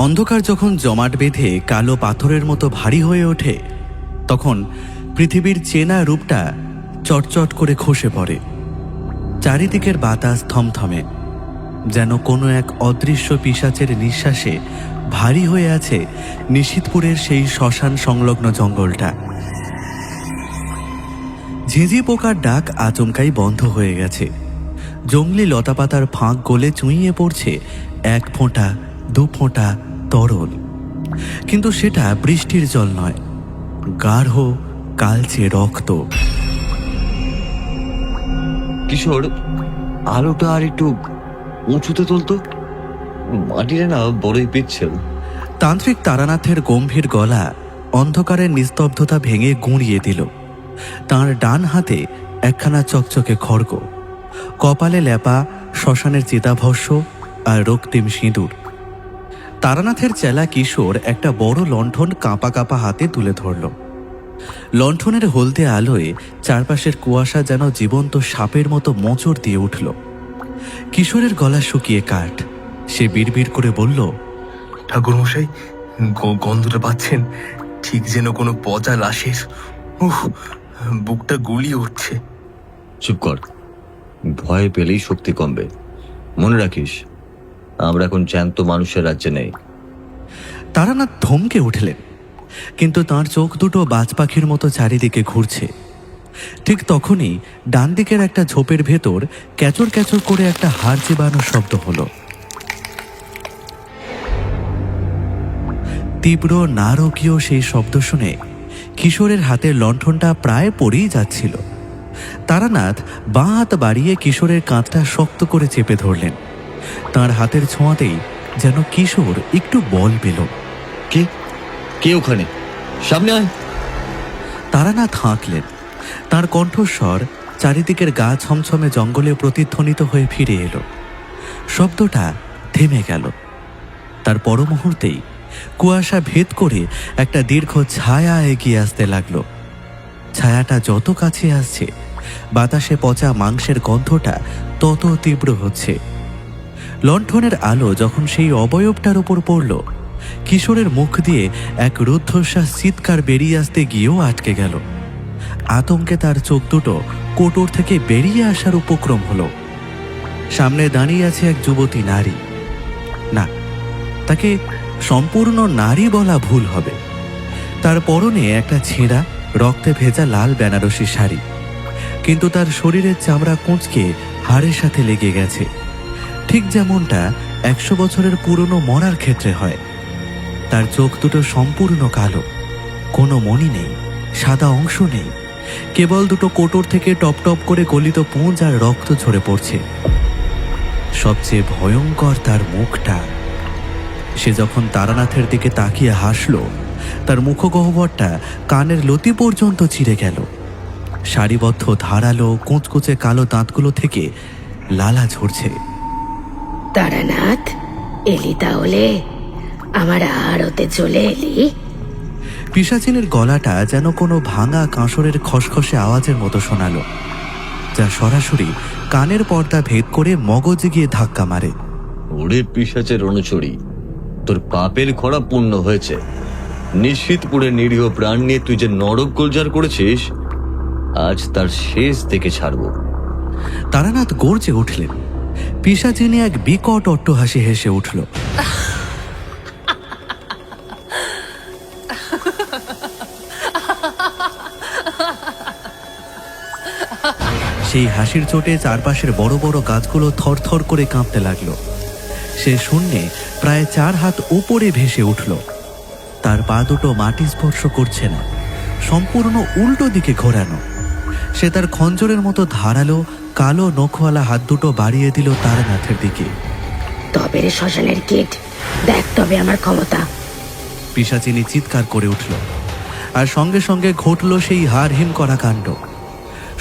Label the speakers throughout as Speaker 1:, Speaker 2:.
Speaker 1: অন্ধকার যখন জমাট বেঁধে কালো পাথরের মতো ভারী হয়ে ওঠে, তখন পৃথিবীর চেনা রূপটা চটচট করে খসে পড়ে। চারিদিকের বাতাস থমথমে, যেন কোনো এক অদৃশ্য পিশাচের নিঃশ্বাসে ভারী হয়ে আছে নিশীথপুরের সেই শ্মশান সংলগ্ন জঙ্গলটা। ঝিঁঝি পোকার ডাক আচমকাই বন্ধ হয়ে গেছে। জংলি লতাপাতার ফাঁক গলে চুঁইয়ে পড়ছে এক ফোঁটা দু ফোঁটা তরল, কিন্তু সেটা বৃষ্টির জল নয়, গাঢ় কালচে রক্ত।
Speaker 2: কিশোর, আলোটা আর একটু উঁচুতে তুলতো, মাটিটা না বড়ই পিচ্ছিল।
Speaker 1: তান্ত্রিক তারানাথের গম্ভীর গলা অন্ধকারের নিস্তব্ধতা ভেঙে গুঁড়িয়ে দিল। তাঁর ডান হাতে একখানা চকচকে খড়গ, কপালে লেপা শ্মশানের চিতাভস্য আর রক্তিম সিঁদুর। তারানাথের চেলা কিশোর একটা বড় লণ্ঠন কাঁপা কাঁপা হাতে তুলে ধরল। লণ্ঠনের হলদে আলোয় চারপাশের কুয়াশা যেন জীবন্ত সাপের মতো মোচড় দিয়ে উঠল। কিশোরের গলা শুকিয়ে কাঠ। সে বিড়বিড় করে বলল,
Speaker 3: ঠাকুরমশাই, গন্ধটা পাচ্ছেন? ঠিক যেন কোনো পচা লাশের। বুকটা গুলিয়ে উঠছে।
Speaker 2: চুপ কর, ভয় পেলেই শক্তি কমবে। মনে রাখিস, আমরা এখন জ্যান্ত মানুষের রাজ্যে নেই।
Speaker 1: তারানাথ থমকে উঠলেন, কিন্তু তাঁর চোখ দুটো বাজ পাখির মতো চারিদিকে ঘুরছে। ঠিক তখনই ডান দিকের একটা ঝোপের ভেতর ক্যাচর ক্যাচর করে একটা হাড় চেবানোর শব্দ হলো। তীব্র নারকীয় সেই শব্দ শুনে কিশোরের হাতের লণ্ঠনটা প্রায় পড়েই যাচ্ছিল। তারানাথ বাঁ হাত বাড়িয়ে কিশোরের কাঁধটা শক্ত করে চেপে ধরলেন। তার হাতের ছোঁয়াতেই যেন কিশোর একটু বল পেল।
Speaker 2: কে কে ওখানে? সামনে আয়।
Speaker 1: তারানাথ হাঁকলেন। তাঁর কণ্ঠস্বর চারিদিকের গা ছমছমে জঙ্গলে প্রতিধ্বনিত হয়ে ফিরে এলো। শব্দটা থেমে গেল। তার পর মুহূর্তেই কুয়াশা ভেদ করে একটা দীর্ঘ ছায়া এগিয়ে আসতে লাগলো। ছায়াটা যত কাছে আসছে, বাতাসে পচা মাংসের গন্ধটা তত তীব্র হচ্ছে। লণ্ঠনের আলো যখন সেই অবয়বটার উপর পড়ল, কিশোরের মুখ দিয়ে এক রুদ্ধশ্বাস চিৎকার বেরিয়ে আসতে গিয়েও আটকে গেল। আতঙ্কে তার চোখ দুটো কোটর থেকে বেরিয়ে আসার উপক্রম হলো। সামনে দাঁড়িয়ে আছে এক যুবতী নারী। না, তাকে সম্পূর্ণ নারী বলা ভুল হবে। তার পরনে একটা ছেঁড়া রক্তে ভেজা লাল বেনারসি শাড়ি, কিন্তু তার শরীরের চামড়া কুঁচকে হাড়ের সাথে লেগে গেছে, ঠিক যেমনটা 100 বছরের পুরনো মরার ক্ষেত্রে হয়। তার চোখ দুটো সম্পূর্ণ কালো, কোনো মণি নেই, সাদা অংশ নেই, কেবল দুটো কোটর থেকে টপ টপ করে গলিত পুঁজ আর রক্ত ঝরে পড়ছে। সবচেয়ে ভয়ঙ্কর তার মুখটা। সে যখন তারানাথের দিকে তাকিয়ে হাসল, তার মুখগহ্বরটা কানের লতি পর্যন্ত চিরে গেল। সারিবদ্ধ ধারালো কুঁচকুচে কালো দাঁতগুলো থেকে লালা ঝরছে।
Speaker 4: তারানাথ, এলি তাহলে? আমার আড়তে চলে এলি?
Speaker 1: পিশাচিনীর গলাটা যেন কোনো ভাঙা কাঁসরের খসখসে আওয়াজের মতো শোনালো, যা সরাসরি কানের পর্দা ভেদ করে মগজে গিয়ে ধাক্কা মারে।
Speaker 2: ওরে পিশাচের অনুচরী, তোর পাপের খরা পূর্ণ হয়েছে। নিশীথপুরের নিরীহ প্রাণ নিয়ে তুই যে নরক গোলজার করেছিস, আজ তার শেষ দেখে ছাড়ব।
Speaker 1: তারানাথ গর্জে উঠলেন। পিশাচিনী এক বিকট অট্টহাসি হেসে উঠল। সেই হাসির চোটে চারপাশের বড় বড় গাছগুলো থরথর করে কাঁপতে লাগলো। সে শূন্যে প্রায় 4 হাত উপরে ভেসে উঠল। তার পা দুটো মাটি স্পর্শ করছে না, সম্পূর্ণ উল্টো দিকে ঘোরানো। সে তার খঞ্জরের মতো ধারালো কালো নখওয়ালা হাত দুটো বাড়িয়ে দিল তারানাথের দিকে।
Speaker 4: তবে রে শ্মশানের কীট, দেখ তবে আমার ক্ষমতা।
Speaker 1: পিশাচিনী চিৎকার করে উঠল, আর সঙ্গে সঙ্গে ঘটল সেই হাড়হিম করা কাণ্ড।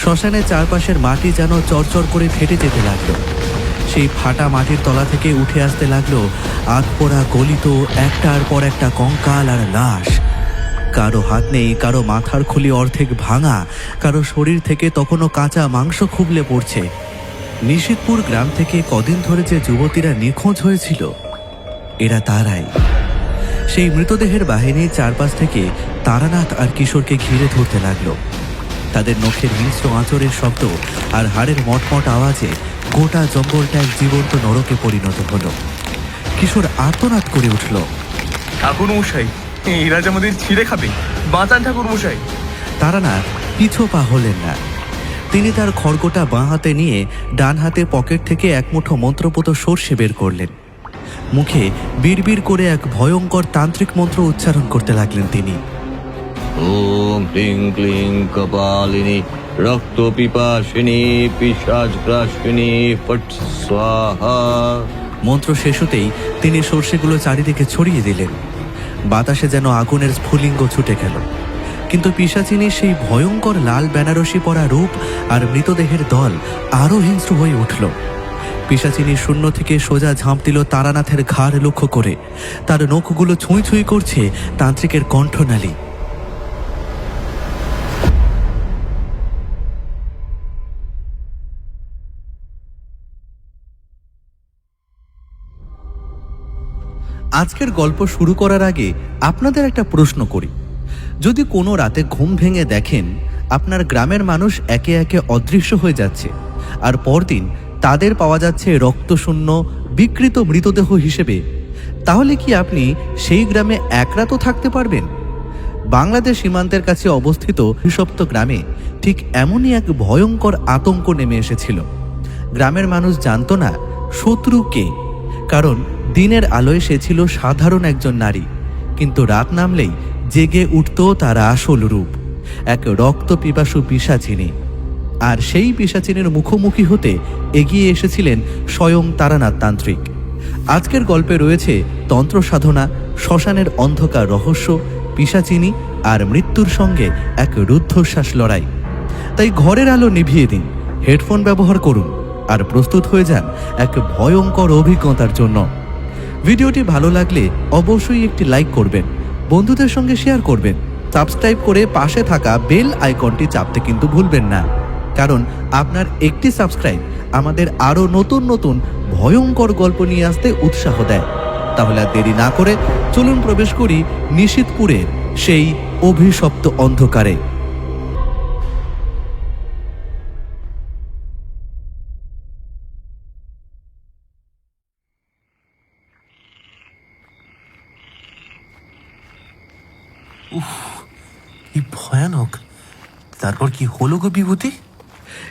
Speaker 1: শ্মশানের চারপাশের মাটি যেন চরচর করে ফেটে যেতে লাগলো। সেই ফাটা মাটির তলা থেকে উঠে আসতে লাগলো আধপোড়া গলিত একটার পর একটা কঙ্কাল আর লাশ। কারো হাত নেই, কারো মাথার খুলি অর্ধেক ভাঙা, কারো শরীর থেকে তখনও কাঁচা মাংস খুবলে পড়ছে। নিশীথপুর গ্রাম থেকে কদিন ধরে যে যুবতীরা নিখোঁজ হয়েছিল, এরা তারাই। সেই মৃতদেহের বাহিনী চারপাশ থেকে তারানাথ আর কিশোরকে ঘিরে ধরতে লাগলো। তাদের নখের হিংস্র আঁচড়ের শব্দ আর হাড়ের মটমট আওয়াজে গোটা জঙ্গলটা এক জীবন্ত নরকে পরিণত হলো। কিশোর আর্তনাদ করে উঠল।
Speaker 3: ঠাকুর মশাই, এরা যে আমাদের ছিঁড়ে খাবে, বাঁচান ঠাকুর মশাই।
Speaker 1: তারানাথ পিছু পা হলেন না। তিনি তার খড়গোটা বাঁ হাতে নিয়ে ডান হাতে পকেট থেকে এক মুঠো মন্ত্রপুত সর্ষে বের করলেন। মুখে বিড়বিড় করে এক ভয়ঙ্কর তান্ত্রিক মন্ত্র উচ্চারণ করতে লাগলেন তিনি।
Speaker 2: ওম ক্লিং ক্লিং কপালিনী রক্ত পিপাসিনী পিশাচ গ্রাসিনী ফট স্বাহা।
Speaker 1: মন্ত্র শেষ হতেই তিনি সর্ষেগুলো চারিদিকে ছড়িয়ে দিলেন। বাতাসে যেন আগুনের স্ফুলিঙ্গ ছুটে গেল। কিন্তু পিশাচিনীর সেই ভয়ঙ্কর লাল বেনারসি পরা রূপ আর মৃতদেহের দল আরও হিংস্র হয়ে উঠল। পিশাচিনী শূন্য থেকে সোজা ঝাঁপ দিল তারানাথের ঘাড় লক্ষ্য করে। তার নখগুলো ছুঁই ছুঁই করছে তান্ত্রিকের কণ্ঠনালী। আজকের গল্প শুরু করার আগে আপনাদের একটা প্রশ্ন করি। যদি কোনো রাতে ঘুম ভেঙে দেখেন আপনার গ্রামের মানুষ একে একে অদৃশ্য হয়ে যাচ্ছে, আর পরদিন তাদের পাওয়া যাচ্ছে রক্তশূন্য বিকৃত মৃতদেহ হিসেবে, তাহলে কি আপনি সেই গ্রামে এক রাতও থাকতে পারবেন? বাংলাদেশ সীমান্তের কাছে অবস্থিত অভিশপ্ত গ্রামে ঠিক এমনই এক ভয়ঙ্কর আতঙ্ক নেমে এসেছিল। গ্রামের মানুষ জানতো না শত্রু কে, কারণ দিনের আলোয় সে ছিল সাধারণ একজন নারী, কিন্তু রাত নামলেই জেগে উঠত তার আসল রূপ, এক রক্ত পিপাসু পিশাচিনী। আর সেই পিশাচিনীর মুখোমুখি হতে এগিয়ে এসেছিলেন স্বয়ং তারানাথ তান্ত্রিক। আজকের গল্পে রয়েছে তন্ত্র সাধনা, শ্মশানের অন্ধকার রহস্য, পিশাচিনী আর মৃত্যুর সঙ্গে এক রুদ্ধশ্বাস লড়াই। তাই ঘরের আলো নিভিয়ে দিন, হেডফোন ব্যবহার করুন আর প্রস্তুত হয়ে যান এক ভয়ঙ্কর অভিজ্ঞতার জন্য। ভিডিওটি ভালো লাগলে অবশ্যই একটি লাইক করবেন, বন্ধুদের সঙ্গে শেয়ার করবেন, সাবস্ক্রাইব করে পাশে থাকা বেল আইকনটি চাপতে কিন্তু ভুলবেন না, কারণ আপনার একটি সাবস্ক্রাইব আমাদের আরও নতুন নতুন ভয়ঙ্কর গল্প নিয়ে আসতে উৎসাহ দেয়। তাহলে আর দেরি না করে চলুন প্রবেশ করি নিশীথপুরের সেই অভিশপ্ত অন্ধকারে।
Speaker 3: কি ভয়ানক! তারপর কি হলো গো বিভূতি?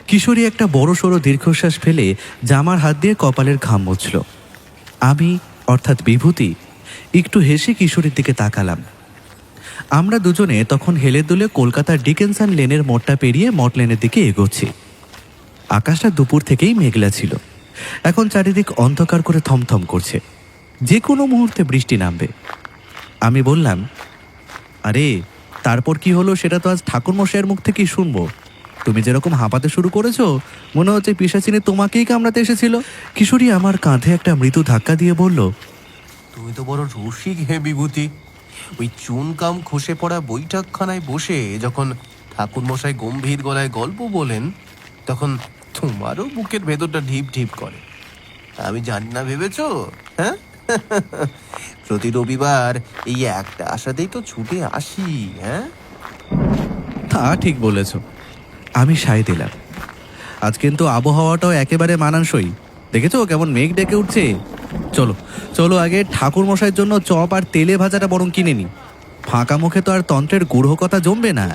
Speaker 1: কিশোরী একটা বড় সড়ো দীর্ঘশ্বাস ফেলে জামার হাত দিয়ে কপালের ঘাম মুছল। আমি অর্থাৎ বিভূতি একটু হেসে কিশোরীর দিকে তাকালাম। আমরা দুজনে তখন হেলে দুলে কলকাতার ডিকেনসন লেনের মোড়টা পেরিয়ে মঠ লেনের দিকে এগোচ্ছি। আকাশটা দুপুর থেকেই মেঘলা ছিল, এখন চারিদিক অন্ধকার করে থমথম করছে, যে কোনো মুহূর্তে বৃষ্টি নামবে। আমি বললাম, আরে তারপর কি হলো সেটা তো আজ ঠাকুরমশাইয়ের মুখ থেকেই শুনবো। তুমি যেরকম হাঁপাতে শুরু করেছো, মনে হচ্ছে পিশাচিনী তোমাকেই কামড়াতে এসেছিল। কিশোরী আমার কাঁধে একটা মৃদু ধাক্কা দিয়ে বলল,
Speaker 5: তুমি তো বড় রসিক হে বিভূতি। ওই চুনকাম খসে পড়া বৈঠকখানায় বসে যখন ঠাকুরমশাই গম্ভীর গলায় গল্প বলেন, তখন তোমারও বুকের ভেতরটা ঢিপ ঢিপ করে। আমি জানি না ভেবেছো? হ্যাঁ, প্রতি রবিবার এই একটা আশাতেই তো ছুটে আসি। হ্যাঁ,
Speaker 1: তা ঠিক বলেছ। আমি সায় দিলাম। আজ কিন্তু আবহাওয়াটাও একেবারে মানানসই। দেখেছো কেমন মেঘ ডেকে উঠছে? চলো চলো, আগে ঠাকুর মশাইয়ের জন্য চপ আর তেলে ভাজাটা বরং কিনে নি। ফাঁকা মুখে তো আর তন্ত্রের গূঢ় কথা জমবে না।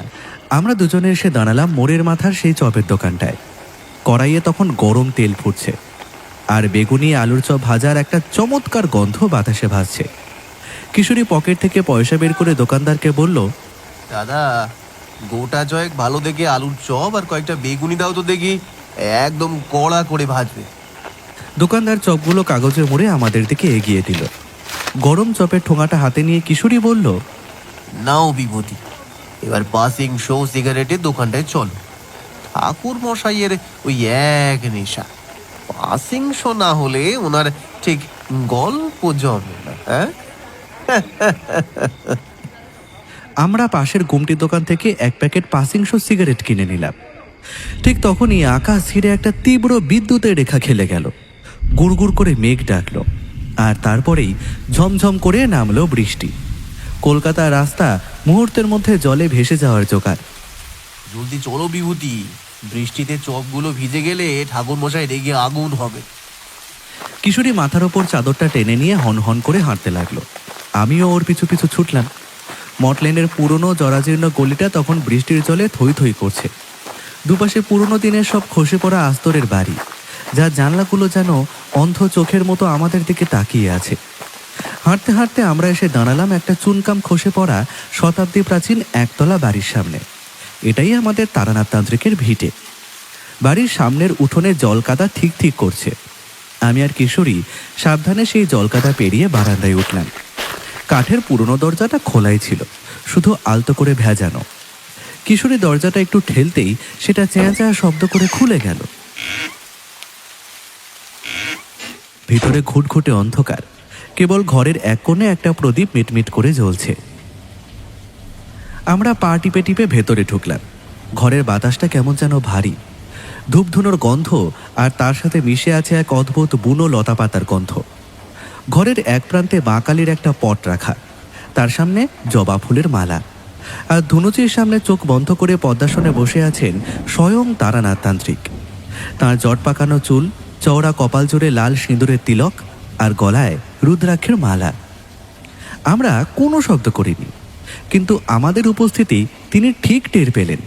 Speaker 1: আমরা দুজনে এসে দাঁড়ালাম মোড়ের মাথার সেই চপের দোকানটায়। কড়াইয়ে তখন গরম তেল ফুটছে, আর বেগুনি আলুর চপ ভাজার একটা চমৎকার গন্ধ বাতাসে ভাসছে। কিশোরী পকেট থেকে পয়সা বের করে দোকানদারকে বলল,
Speaker 5: দাদা গোটা জয়েক ভালো দেখে আলুর চপ আর কয়েকটা বেগুনি দাও তো দেখি, একদম কড়া করে ভাজবে।
Speaker 1: দোকানদার চপগুলো কাগজে মুড়ে আমাদের দিকে এগিয়ে দিল। গরম চপের ঠোঙাটা হাতে নিয়ে কিশোরী বলল,
Speaker 5: নাও বিভূতি, এবার পাসিং শো সিগারেটের দোকানটায় চলো। ঠাকুর মশাইয়ের ওই এক নেশা, পাসিং শো না হলে ওনার ঠিক গল্প জমে না। হ্যাঁ,
Speaker 1: আমরা পাশের গুমটি দোকান থেকে এক প্যাকেট পাসিং শো সিগারেট কিনে নিলাম। ঠিক তখনই আকাশ ছিঁড়ে একটা তীব্র বিদ্যুতের রেখা খেলে গেল। গুড়গুড় করে মেঘ ডাকলো, আর তারপরেই ঝমঝম করে নামলো বৃষ্টি। কলকাতার রাস্তা মুহূর্তের মধ্যে জলে ভেসে যাওয়ার জোগাড়।
Speaker 5: জলদি চলো বিভূতি, বৃষ্টিতে চপগুলো ভিজে গেলে ঠাকুর মশাই রেগে আগুন হবে।
Speaker 1: কিশোরী মাথার ওপর চাদরটা টেনে নিয়ে হন হন করে হাঁটতে লাগলো। আমিও ওর পিছু পিছু ছুটলাম। মটলেনের পুরনো জরাজীর্ণ গলিটা তখন বৃষ্টির জলে থই থই করছে। দুপাশে পুরনো দিনের সব খসে পড়া আস্তরের বাড়ি, যার জানলাগুলো যেন অন্ধ চোখের মতো আমাদের দিকে তাকিয়ে আছে। হাঁটতে হাঁটতে আমরা এসে দাঁড়ালাম একটা চুনকাম খসে পড়া শতাব্দী প্রাচীন একতলা বাড়ির সামনে। এটাই আমাদের তারানাথ তান্ত্রিকের ভিটে। বাড়ির সামনের উঠোনে জলকাদা ঠিক ঠিক করছে। আমি আর কিশোরী সাবধানে সেই জলকাদা পেরিয়ে বারান্দায় উঠলাম। কাঠের পুরনো দরজাটা খোলাই ছিল, শুধু আলতো করে ভেজানো। কিশোরী দরজাটা একটু ঠেলতেই সেটা চেঁচা চেঁচা শব্দ করে খুলে গেল। ভিতরে ঘুটঘুটে অন্ধকার, কেবল ঘরের এক কোণে একটা প্রদীপ মিটমিট করে জ্বলছে। আমরা পা টিপে টিপে ভেতরে ঢুকলাম। ঘরের বাতাসটা কেমন যেন ভারী, ধূপধুনোর গন্ধ আর তার সাথে মিশে আছে এক অদ্ভুত বুনো লতাপাতার গন্ধ। ঘরের এক প্রান্তে মা কালীর একটা পট রাখা, তার সামনে জবা ফুলের মালা, আর ধুনুচির সামনে চোখ বন্ধ করে পদ্মাসনে বসে আছেন স্বয়ং তারানাথ তান্ত্রিক। তাঁর জট পাকানো চুল, চওড়া কপাল জুড়ে লাল সিঁদুরের তিলক, আর গলায় রুদ্রাক্ষের মালা। আমরা কোনো শব্দ করিনি, কিন্তু আমাদের উপস্থিতি তিনি ঠিক টের পেলেন।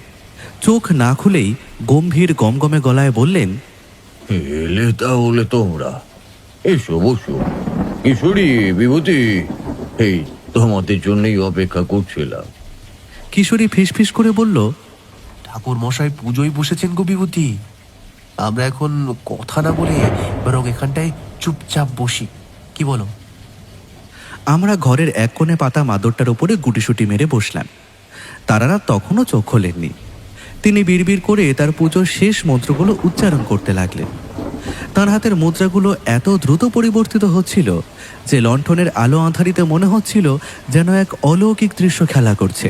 Speaker 1: চোখ না খুলেই গম্ভীর গমগমে গলায় বললেন,
Speaker 2: এলে তাহলে তোমরা, এসো বসো। কিশোরী, বিভূতি, এই তোমাদের জন্যই অপেক্ষা করছিলাম।
Speaker 1: কিশোরী ফিসফিস করে বলল,
Speaker 5: ঠাকুর মশাই পুজোয় বসেছেন গো বিভূতি। আমরা এখন কথা না বলে বরং এখানটায় চুপচাপ বসি, কি বলো?
Speaker 1: আমরা ঘরের এক কোণে পাতা মাদরটার উপরে গুটিসুটি মেরে বসলাম। তারানাথ তখনও চোখ খোলেননি। তিনি বিড়বিড় করে তার পুজোর শেষ মন্ত্রগুলো উচ্চারণ করতে লাগলেন। তার হাতের মুদ্রাগুলো এত দ্রুত পরিবর্তিত হচ্ছিল যে লণ্ঠনের আলো আঁধারিতে মনে হচ্ছিল যেন এক অলৌকিক দৃশ্য খেলা করছে।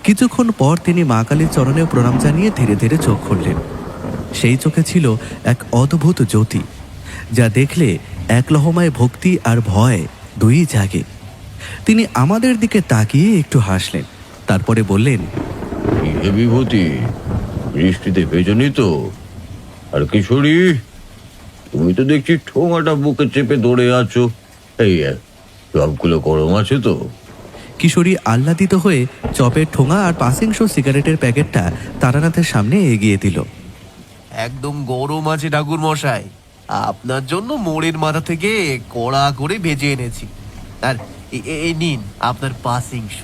Speaker 1: কিছুক্ষণ পর তিনি মা কালীর চরণে প্রণাম জানিয়ে ধীরে ধীরে চোখ খুললেন। সেই চোখে ছিল এক অদ্ভুত জ্যোতি, যা দেখলে এক লহমায় ভক্তি আর ভয় দুই জাগে। তিনি আমাদের দিকে তাকিয়ে একটু হাসলেন, তারপরে বললেন,
Speaker 2: এ বিভূতি, বৃষ্টিতে ভেজনি তো? আর কিশোরী, তুমি তো দেখছি ঠোঙাটা বুকে চেপে ধরে আছো। এই সবগুলো গরম আছে তো?
Speaker 1: কিশোরী আহ্লাদিত হয়ে চপের ঠোঙা আর পাসিংশ সিগারেটের প্যাকেটটা তারানাথের সামনে এগিয়ে দিল।
Speaker 5: একদম গরম আছে ঠাকুর মশাই, আপনার জন্য মোড়ের মাথা থেকে কড়া করে ভেজে এনেছি। আর এই নিন আপনার পাসিংশ।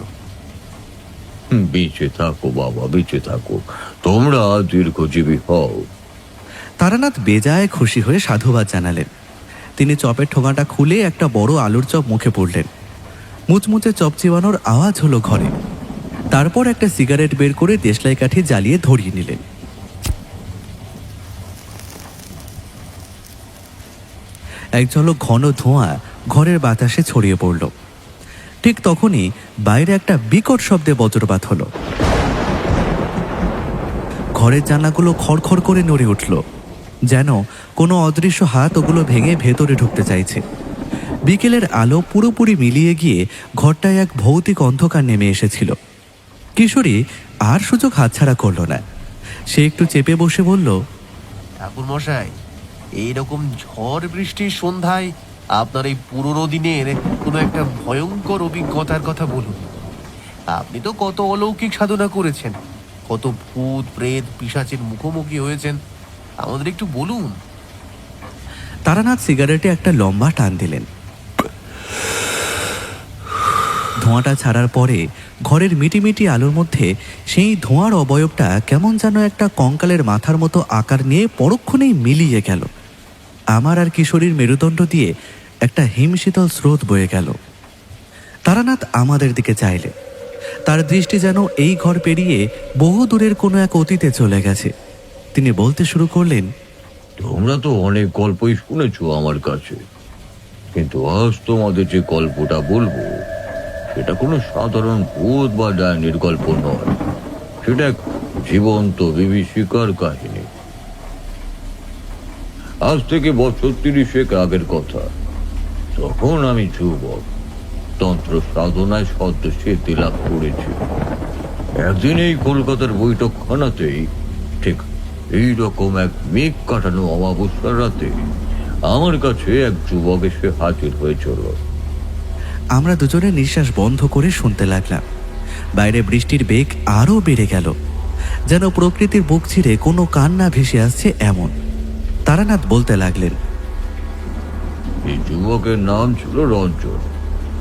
Speaker 2: বেঁচে থাকো বাবা, বেঁচে থাকো, তোমরা দীর্ঘজীবী হও।
Speaker 1: তারানাথ বেজায় খুশি হয়ে সাধুবাদ জানালেন। তিনি চপের ঠোঙাটা খুলে একটা বড় আলুর চপ মুখে পড়লেন। মুচমুচে চপ চিবানোর আওয়াজ হলো ঘরে। তারপর একটা সিগারেট বের করে দেশলাই কাঠি জ্বালিয়ে ধরিয়ে নিলেন। এক ঝলক ঘন ধোঁয়া ঘরের বাতাসে ছড়িয়ে পড়ল। ঠিক তখনই বাইরে একটা বিকট শব্দে বজ্রপাত হলো। ঘরের জানলাগুলো খড়খড় করে নড়ে উঠল, যেন কোনো অদৃশ্য হাত ওগুলো ভেঙে ভেতরে ঢুকতে চাইছে। বিকেলের আলো পুরোপুরি মিলিয়ে গিয়ে ঘরটায় এক ভৌতিক অন্ধকার নেমে এসেছিল। কিশোরী আর সুযোগ হাতছাড়া করল না। সে একটু চেপে বসে বলল,
Speaker 5: ঠাকুর মশাই, এইরকম ঝড় বৃষ্টির সন্ধ্যায় আপনার এই পুরোনো দিনের কোনো একটা ভয়ঙ্কর অভিজ্ঞতার কথা বলুন। আপনি তো কত অলৌকিক সাধনা করেছেন, কত ভূত প্রেত পিশাচের মুখোমুখি হয়েছেন, আমাদের একটু বলুন।
Speaker 1: তারানাথ সিগারেটে একটা লম্বা টান দিলেন। ধোঁয়াটা ছাড়ার পরে ঘরের মিটিমিটি আলোর মধ্যে সেই ধোঁয়ার অবয়বটা কেমন যেন একটা কঙ্কালের মাথার মতো আকার নিয়ে পরক্ষণেই মিলিয়ে গেল। আমার আর কিশোরীর মেরুদণ্ড দিয়ে একটা হিমশীতল স্রোত বয়ে গেল। তারানাথ আমাদের দিকে চাইলে। তার দৃষ্টি যেন এই ঘর পেরিয়ে বহু দূরের কোনো এক অতীতে চলে গেছে। তিনি বলতে শুরু করলেন,
Speaker 2: তোমরা তো অনেক গল্পই শুনেছো আমার কাছে, কিন্তু আজ তোমাদের যে গল্পটা বলবো সেটা কোনো সাধারণ ভূত বা ডাইনির গল্প নয়। সেটা এক জীবন্ত বিভীষিকার কাহিনী। আজ থেকে বছর 30 আগের কথা। তখন আমি যুবক, তন্ত্র সাধনায় সদ্য সিদ্ধি লাভ করেছি। একদিন এই কলকাতার বৈঠকখানাতেই ঠিক এইরকম এক মেঘ কাটানো অমাবস্যার রাতে আমার কাছে এক যুবক এসে হাজির হয়েছিল।
Speaker 1: আমরা দুজনে নিঃশ্বাস বন্ধ করে শুনতে লাগলাম। বাইরে বৃষ্টির বেগ আরও বেড়ে গেল, যেন প্রকৃতির বুক ছিঁড়ে কোনো কান্না ভেসে আসছে এমন। তারানাথ বলতে লাগলেন,
Speaker 2: এই যুবকের নাম ছিল রঞ্জন।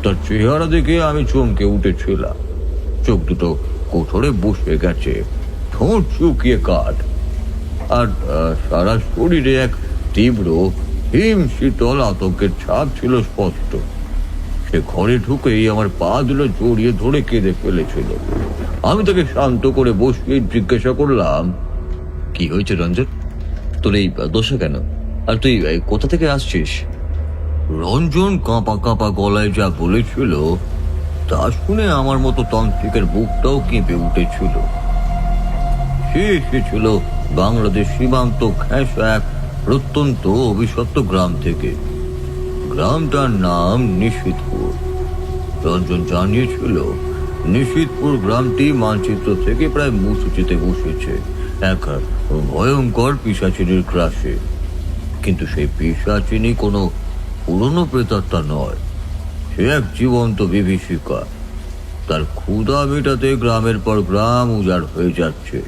Speaker 2: তার চেহারা দেখে আমি চমকে উঠেছিলাম। চোখ দুটো কোঠরে বসে গেছে, ঠোঁট শুকিয়ে কাঠ, আর সারা শরীরে এক তীব্র হিম শীতল আতঙ্কের ছাপ ছিল স্পষ্ট। সে ঘরে ঢুকেই আমার পা দুটো জড়িয়ে ধরে কেঁদে ফেলেছিল। আমি তাকে শান্ত করে বসিয়ে জিজ্ঞাসা করলাম, কি হয়েছে রঞ্জন? তোর এই দশা কেন? আর তুই কোথা থেকে আসছিস? রঞ্জন কাঁপা কাঁপা গলায় যা বলেছিল তা শুনে আমার মতো তান্ত্রিকের বুকটাও কেঁপে উঠেছিল। সে এসেছিল বাংলাদেশ সীমান্ত ঘেঁষা এক প্রত্যন্ত অভিশপ্ত গ্রাম থেকে। গ্রামটার নাম নিশিতপুর। রঞ্জন জানিয়েছিল নিশিতপুর গ্রামটি মানচিত্র থেকে প্রায় মুছে যেতে বসেছে এক ভয়ঙ্কর পিশাচিনীর গ্রাসে। কিন্তু সেই পিশাচিনী কোনো পুরনো প্রেতাত্মা নয়, সে এক জীবন্ত বিভীষিকা। তার ক্ষুধা মেটাতে গ্রামের পর গ্রাম উজাড় হয়ে যাচ্ছে।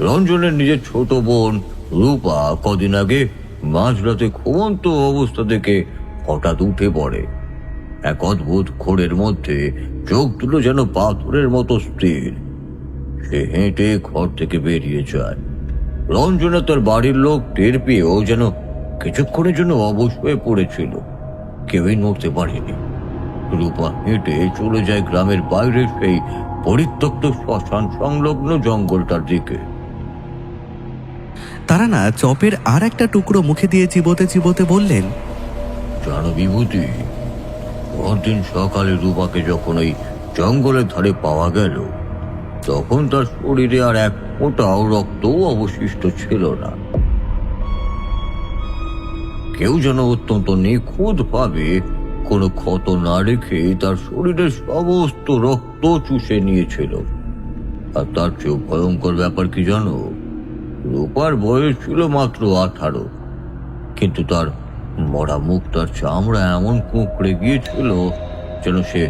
Speaker 2: রঞ্জনের নিজের ছোট বোন রূপা কদিন আগে মাঝরাতে ঘুমন্ত অবস্থা থেকে হঠাৎ উঠে পড়ে। এক অদ্ভুত ঘোরের মধ্যে চোখ দুটো যেন পাথরের মতো স্থির। সে হেঁটে ঘর থেকে বেরিয়ে যায়। রঞ্জনা তার বাড়ির লোক টের পেয়েও যেন কিছুক্ষণের জন্য অবশ হয়ে পড়েছিল। কেউই নড়তে পারেনি। রূপা হেঁটে চলে যায় গ্রামের বাইরে সেই পরিত্যক্ত শ্মশান সংলগ্ন জঙ্গলটার দিকে।
Speaker 1: তারানাথ চপের আর একটা টুকরো মুখে দিয়ে চিবোতে চিবোতে বললেন,
Speaker 2: জানো বিভূতি, পরদিন সকালে রূপাকে যখন ওই জঙ্গলের ধারে পাওয়া গেল তখন তার শরীরে আর এক ফোঁটাও রক্তও অবশিষ্ট ছিল না। কেউ যেন অত্যন্ত নিখুঁত ভাবে কোনো ক্ষত না রেখে তার শরীরের সমস্ত রক্ত চুষে নিয়েছিল। আর তার চেয়েও ভয়ঙ্কর ব্যাপার কি জানো, রূপার বয়স ছিল মাত্র 18, কিন্তু তার মরা মুখ, তার চামড়া এমন কুঁকড়ে গিয়েছিল যেন সে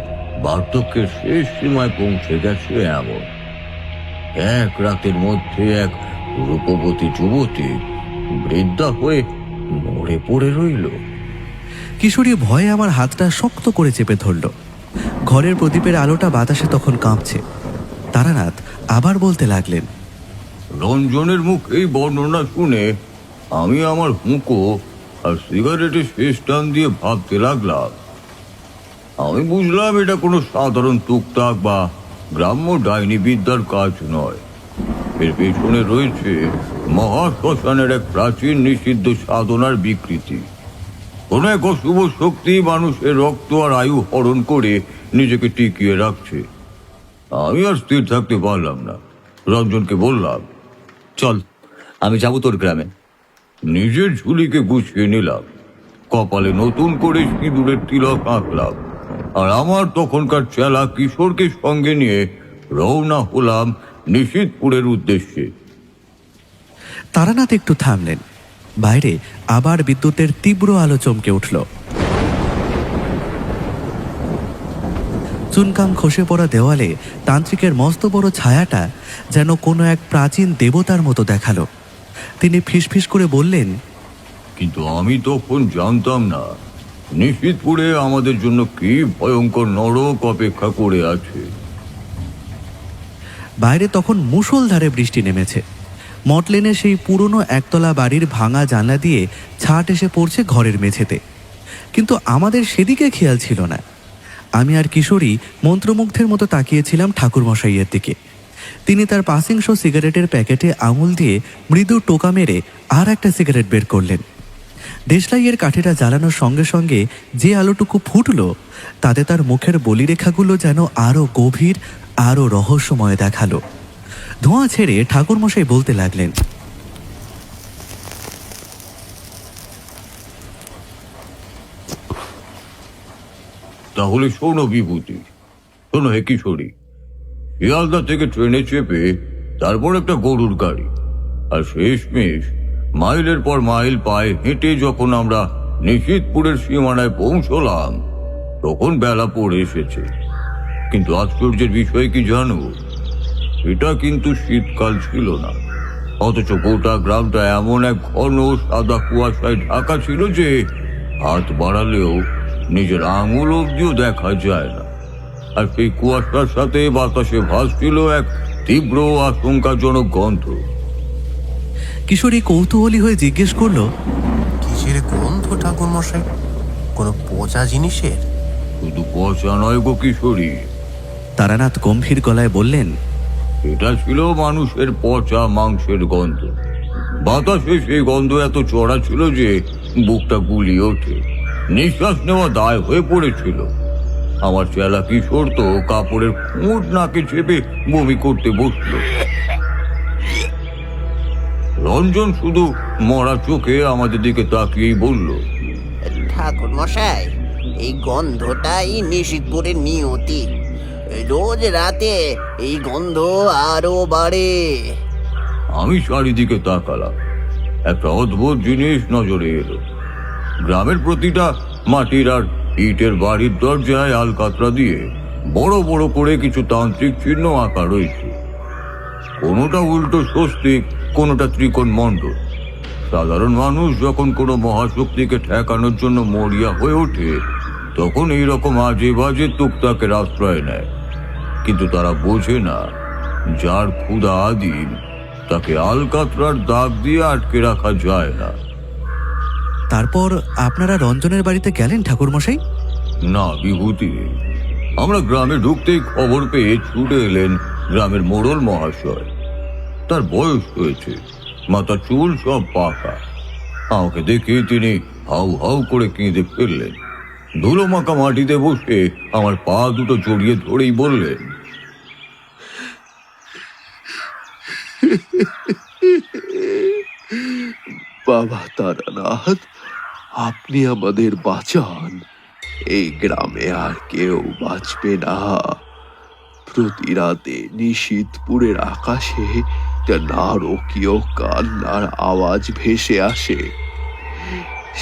Speaker 2: বার্ধক্যের শেষ সীমায় পৌঁছে গেছে এমন। এক রাতের মধ্যে এক রূপবতী যুবতী বৃদ্ধা হয়ে মরে পড়ে রইল।
Speaker 1: কিশোরী ভয়ে আমার হাতটা শক্ত করে চেপে ধরল। ঘরের প্রদীপের আলোটা বাতাসে তখন কাঁপছে। তারানাথ আবার বলতে লাগলেন,
Speaker 2: রঞ্জনের মুখ এই বর্ণনা শুনে আমি আমার হুঁকো আর সিগারেটের শেষ টান দিয়ে ভাবতে লাগলাম। আমি বুঝলাম এটা কোনো সাধারণ টুকটাক বা গ্রাম্য ডাইনি বিদ্যার কাজ নয়। এর পেছনে রয়েছে মহাশ্মশানের এক প্রাচীন নিষিদ্ধ সাধনার বিকৃতি। কোন এক অশুভ শক্তি মানুষের রক্ত আর আয়ু হরণ করে নিজেকে টিকিয়ে রাখছে। আমি আর স্থির থাকতে পারলাম না। রঞ্জনকে বললাম, চল আমি যাব তোর গ্রামে। নিজের ঝুলিকে গুছিয়ে নিলাম, কপালে নতুন করে সিঁদুরের তিলক আঁকলাম, আর আমার তখনকার চেলা কিশোরকে সঙ্গে নিয়ে রওনা হলাম নিশিতপুরের উদ্দেশ্যে।
Speaker 1: তারানাথ একটু থামলেন। বাইরে আবার বিদ্যুতের তীব্র আলো চমকে উঠল। চুনকাম খসে পড়া দেওয়ালে তান্ত্রিকের মস্ত বড় ছায়াটা যেন কোনো এক প্রাচীন দেবতার মতো দেখালো। তিনি ফিসফিস করে বললেন,
Speaker 2: কিন্তু আমি তখন জানতাম না নিশিতপুরে আমাদের জন্য কি ভয়ঙ্কর নরক অপেক্ষা করে আছে।
Speaker 1: বাইরে তখন মুষলধারে বৃষ্টি নেমেছে। মটলেনের সেই পুরনো একতলা বাড়ির ভাঙা জানলা দিয়ে ছাট এসে পড়ছে ঘরের মেঝেতে। কিন্তু আমাদের সেদিকে খেয়াল ছিল না। আমি আর কিশোরী মন্ত্রমুগ্ধের মতো তাকিয়েছিলাম ঠাকুরমশাইয়ের দিকে। তিনি তার পাসিং শো সিগারেটের প্যাকেটে আঙুল দিয়ে মৃদু টোকা মেরে আর একটা সিগারেট বের করলেন। দেশলাইয়ের কাঠিটা জ্বালানোর সঙ্গে সঙ্গে যে আলোটুকু ফুটল তাতে তার মুখের বলিরেখাগুলো যেন আরও গভীর, আরও রহস্যময় দেখালো। ধোঁয়া ছেড়ে ঠাকুরমশাই বলতে লাগলেন,
Speaker 2: তাহলে শোনো বিভূতি, শোনো হে কিশোরী, শিয়ালদা থেকে ট্রেনে চেপে তারপর একটা গরুর গাড়ি, আর শেষমেশ মাইলের পর মাইল পায়ে হেঁটে যখন আমরা নিশিতপুরের সীমানায় পৌঁছলাম তখন বেলা পড়ে এসেছে। কিন্তু আশ্চর্যের বিষয় কি জানো, এটা কিন্তু শীতকাল ছিল না, অথচ গোটা গ্রামটা এমন এক ঘন সাদা কুয়াশায় ঢাকা ছিল যে হাত বাড়ালেও নিজের আঙুল অব্দিও দেখা যায় না। আর সেই কুয়াশার সাথে বাতাসে ভাসছিল এক তীব্র আশঙ্কাজনক গন্ধ।
Speaker 1: কিশোরী কৌতূহলী হয়ে জিজ্ঞেস করলো,
Speaker 5: কিসের গন্ধ ঠাকুর মশাই? কোনো পচা জিনিসের?
Speaker 2: শুধু পচা নয় গো কিশোরী,
Speaker 1: তারানাথ গম্ভীর গলায় বললেন,
Speaker 2: এটা ছিল মানুষের পচা মাংসের গন্ধ। বাতাসে সেই গন্ধ এত চড়া ছিল যে বুকটা গুলিয়ে ওঠে, নিঃশ্বাস নেওয়া দায় হয়ে পড়েছিল। আমার চেলা কিশোর তো কাপড়ের ফুঁট নাকে চেপে বমি করতে বসল। রঞ্জন শুধু মরা চোখে আমাদের দিকে তাকিয়েই বলল,
Speaker 6: ঠাকুর মশাই, এই গন্ধটাই নিশিতপুরের নিয়তি। রোজ রাতে এই গন্ধ আরো বাড়ে।
Speaker 2: আমি চারিদিকে তাকালাম, একটা অদ্ভুত জিনিস নজরে এলো। গ্রামের প্রতিটা মাটির আর ইটের বাড়ির দরজায় আলকাতরা দিয়ে বড় বড় করে কিছু তান্ত্রিক চিহ্ন আঁকা রয়েছে। কোনোটা উল্টো স্বস্তিক, কোনোটা ত্রিকোণ মণ্ডল। সাধারণ মানুষ যখন কোনো মহাশক্তিকে ঠেকানোর জন্য মরিয়া হয়ে ওঠে তখন এইরকম আজে বাজে টুকটাকের আশ্রয় নেয়। কিন্তু তারা বোঝে না, যার ক্ষুধা আদিম তাকে আলকাতরার দাগ দিয়ে আটকে রাখা যায় না।
Speaker 1: তারপর আপনারা রঞ্জনের বাড়িতে গেলেন ঠাকুরমশাই?
Speaker 2: না বিভূতি, আমরা গ্রামে ঢুকতেই খবর পেয়ে ছুটে এলেন গ্রামের মোড়ল মহাশয়। তার বয়স হয়েছে, মাথা চুল সব পাকা। আমাকে দেখে তিনি হাউ হাউ করে কেঁদে ফেললেন। ধুলো মাখা মাটিতে বসে আমার পা দুটো জড়িয়ে ধরেই বললেন,
Speaker 7: বাবা তারানাথ, আপনি আমাদের বাঁচান। এই গ্রামে আর কেউ বাঁচবে না। প্রতি রাতে নিশিতপুরের আকাশে একটা নারকীয় কান্নার আওয়াজ ভেসে আসে।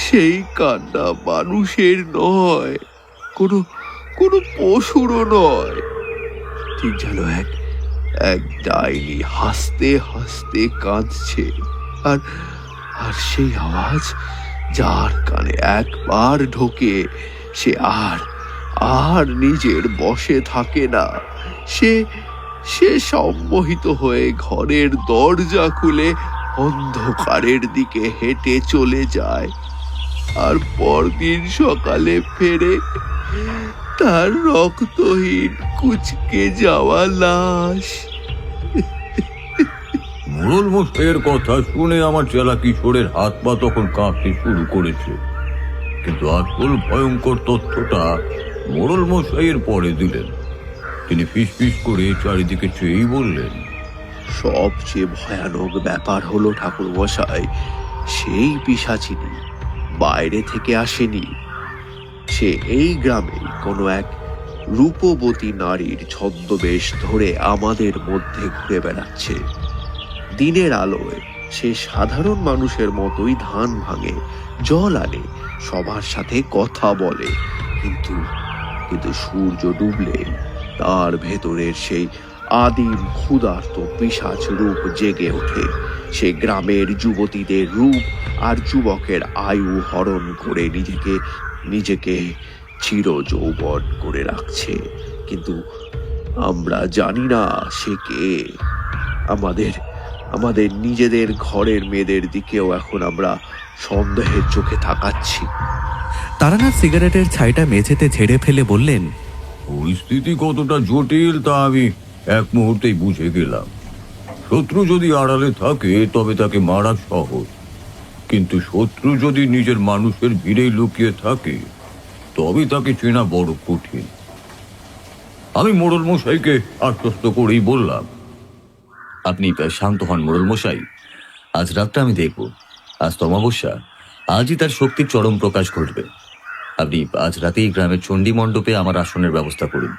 Speaker 7: সেই কান্না মানুষের নয়, কোনো কোনো পশুরও নয়। ঠিক যেন এক ডাইনি হাসতে হাসতে কাঁদছে। আর আর সেই আওয়াজ যার কানে একবার ঢোকে সে আর নিজের বশে থাকে না। সে সে সম্মোহিত হয়ে ঘরের দরজা খুলে অন্ধকারের দিকে হেঁটে চলে যায়। আর পরদিন সকালে ফেরে তার রক্তহীন কুচকে যাওয়া লাশ।
Speaker 2: মোড়ল মশাইয়ের কথা শুনে আমার চেলা কিশোরের হাত পা তখন কাঁপতে শুরু করেছে। কিন্তু আসল ভয়ঙ্কর তথ্যটা মোড়ল মশাইয়ের পরে দিলেন। তিনি ফিসফিস করে চারিদিকে চেয়েই বললেন,
Speaker 7: সবচেয়ে ভয়ানক ব্যাপার হলো ঠাকুর মশাই, সেই পিশাচিনী বাইরে থেকে আসেনি। সে এই গ্রামে কোনো এক রূপবতী নারীর ছদ্মবেশ ধরে আমাদের মধ্যে ঘুরে বেড়াচ্ছে। দিনের আলোয় সে সাধারণ মানুষের মতোই ধান ভাঙে, জল আনে, সবার সাথে কথা বলে। কিন্তু কিন্তু সূর্য ডুবলে তার ভেতরের সেই আদিম ক্ষুধার্ত পিশাচ রূপ জেগে ওঠে। সে গ্রামের যুবতীদের রূপ আর যুবকের আয়ু হরণ করে নিজেকে চিরযৌবন করে রাখছে। কিন্তু আমরা জানি না সে কে। আমাদের নিজেদের ঘরের মেয়েদের দিকেও এখন আমরা সন্দেহের চোখে তাকাচ্ছি।
Speaker 1: তারানাথ সিগারেটের ছাইটা মেঝেতে ঝেড়ে ফেলে বললেন,
Speaker 2: পরিস্থিতি কতটা জটিল তা আমি এক মুহূর্তেই বুঝে গেলাম। শত্রু যদি আড়ালে থাকে তবে তাকে মারা সহজ, কিন্তু শত্রু যদি নিজের মানুষের ভিড়েই লুকিয়ে থাকে তবে তাকে চেনা বড় কঠিন। আমি মোড়ল মশাইকে আশ্বস্ত করেই বললাম, আপনি শান্ত হন মোড়ল মশাই, আজ রাতটা আমি দেখব। আজ তো অমাবস্যা, আজই তার শক্তির চরম প্রকাশ ঘটবে। আপনি আজ রাতেই গ্রামের চণ্ডী মণ্ডপে আমার আসনের ব্যবস্থা করুন।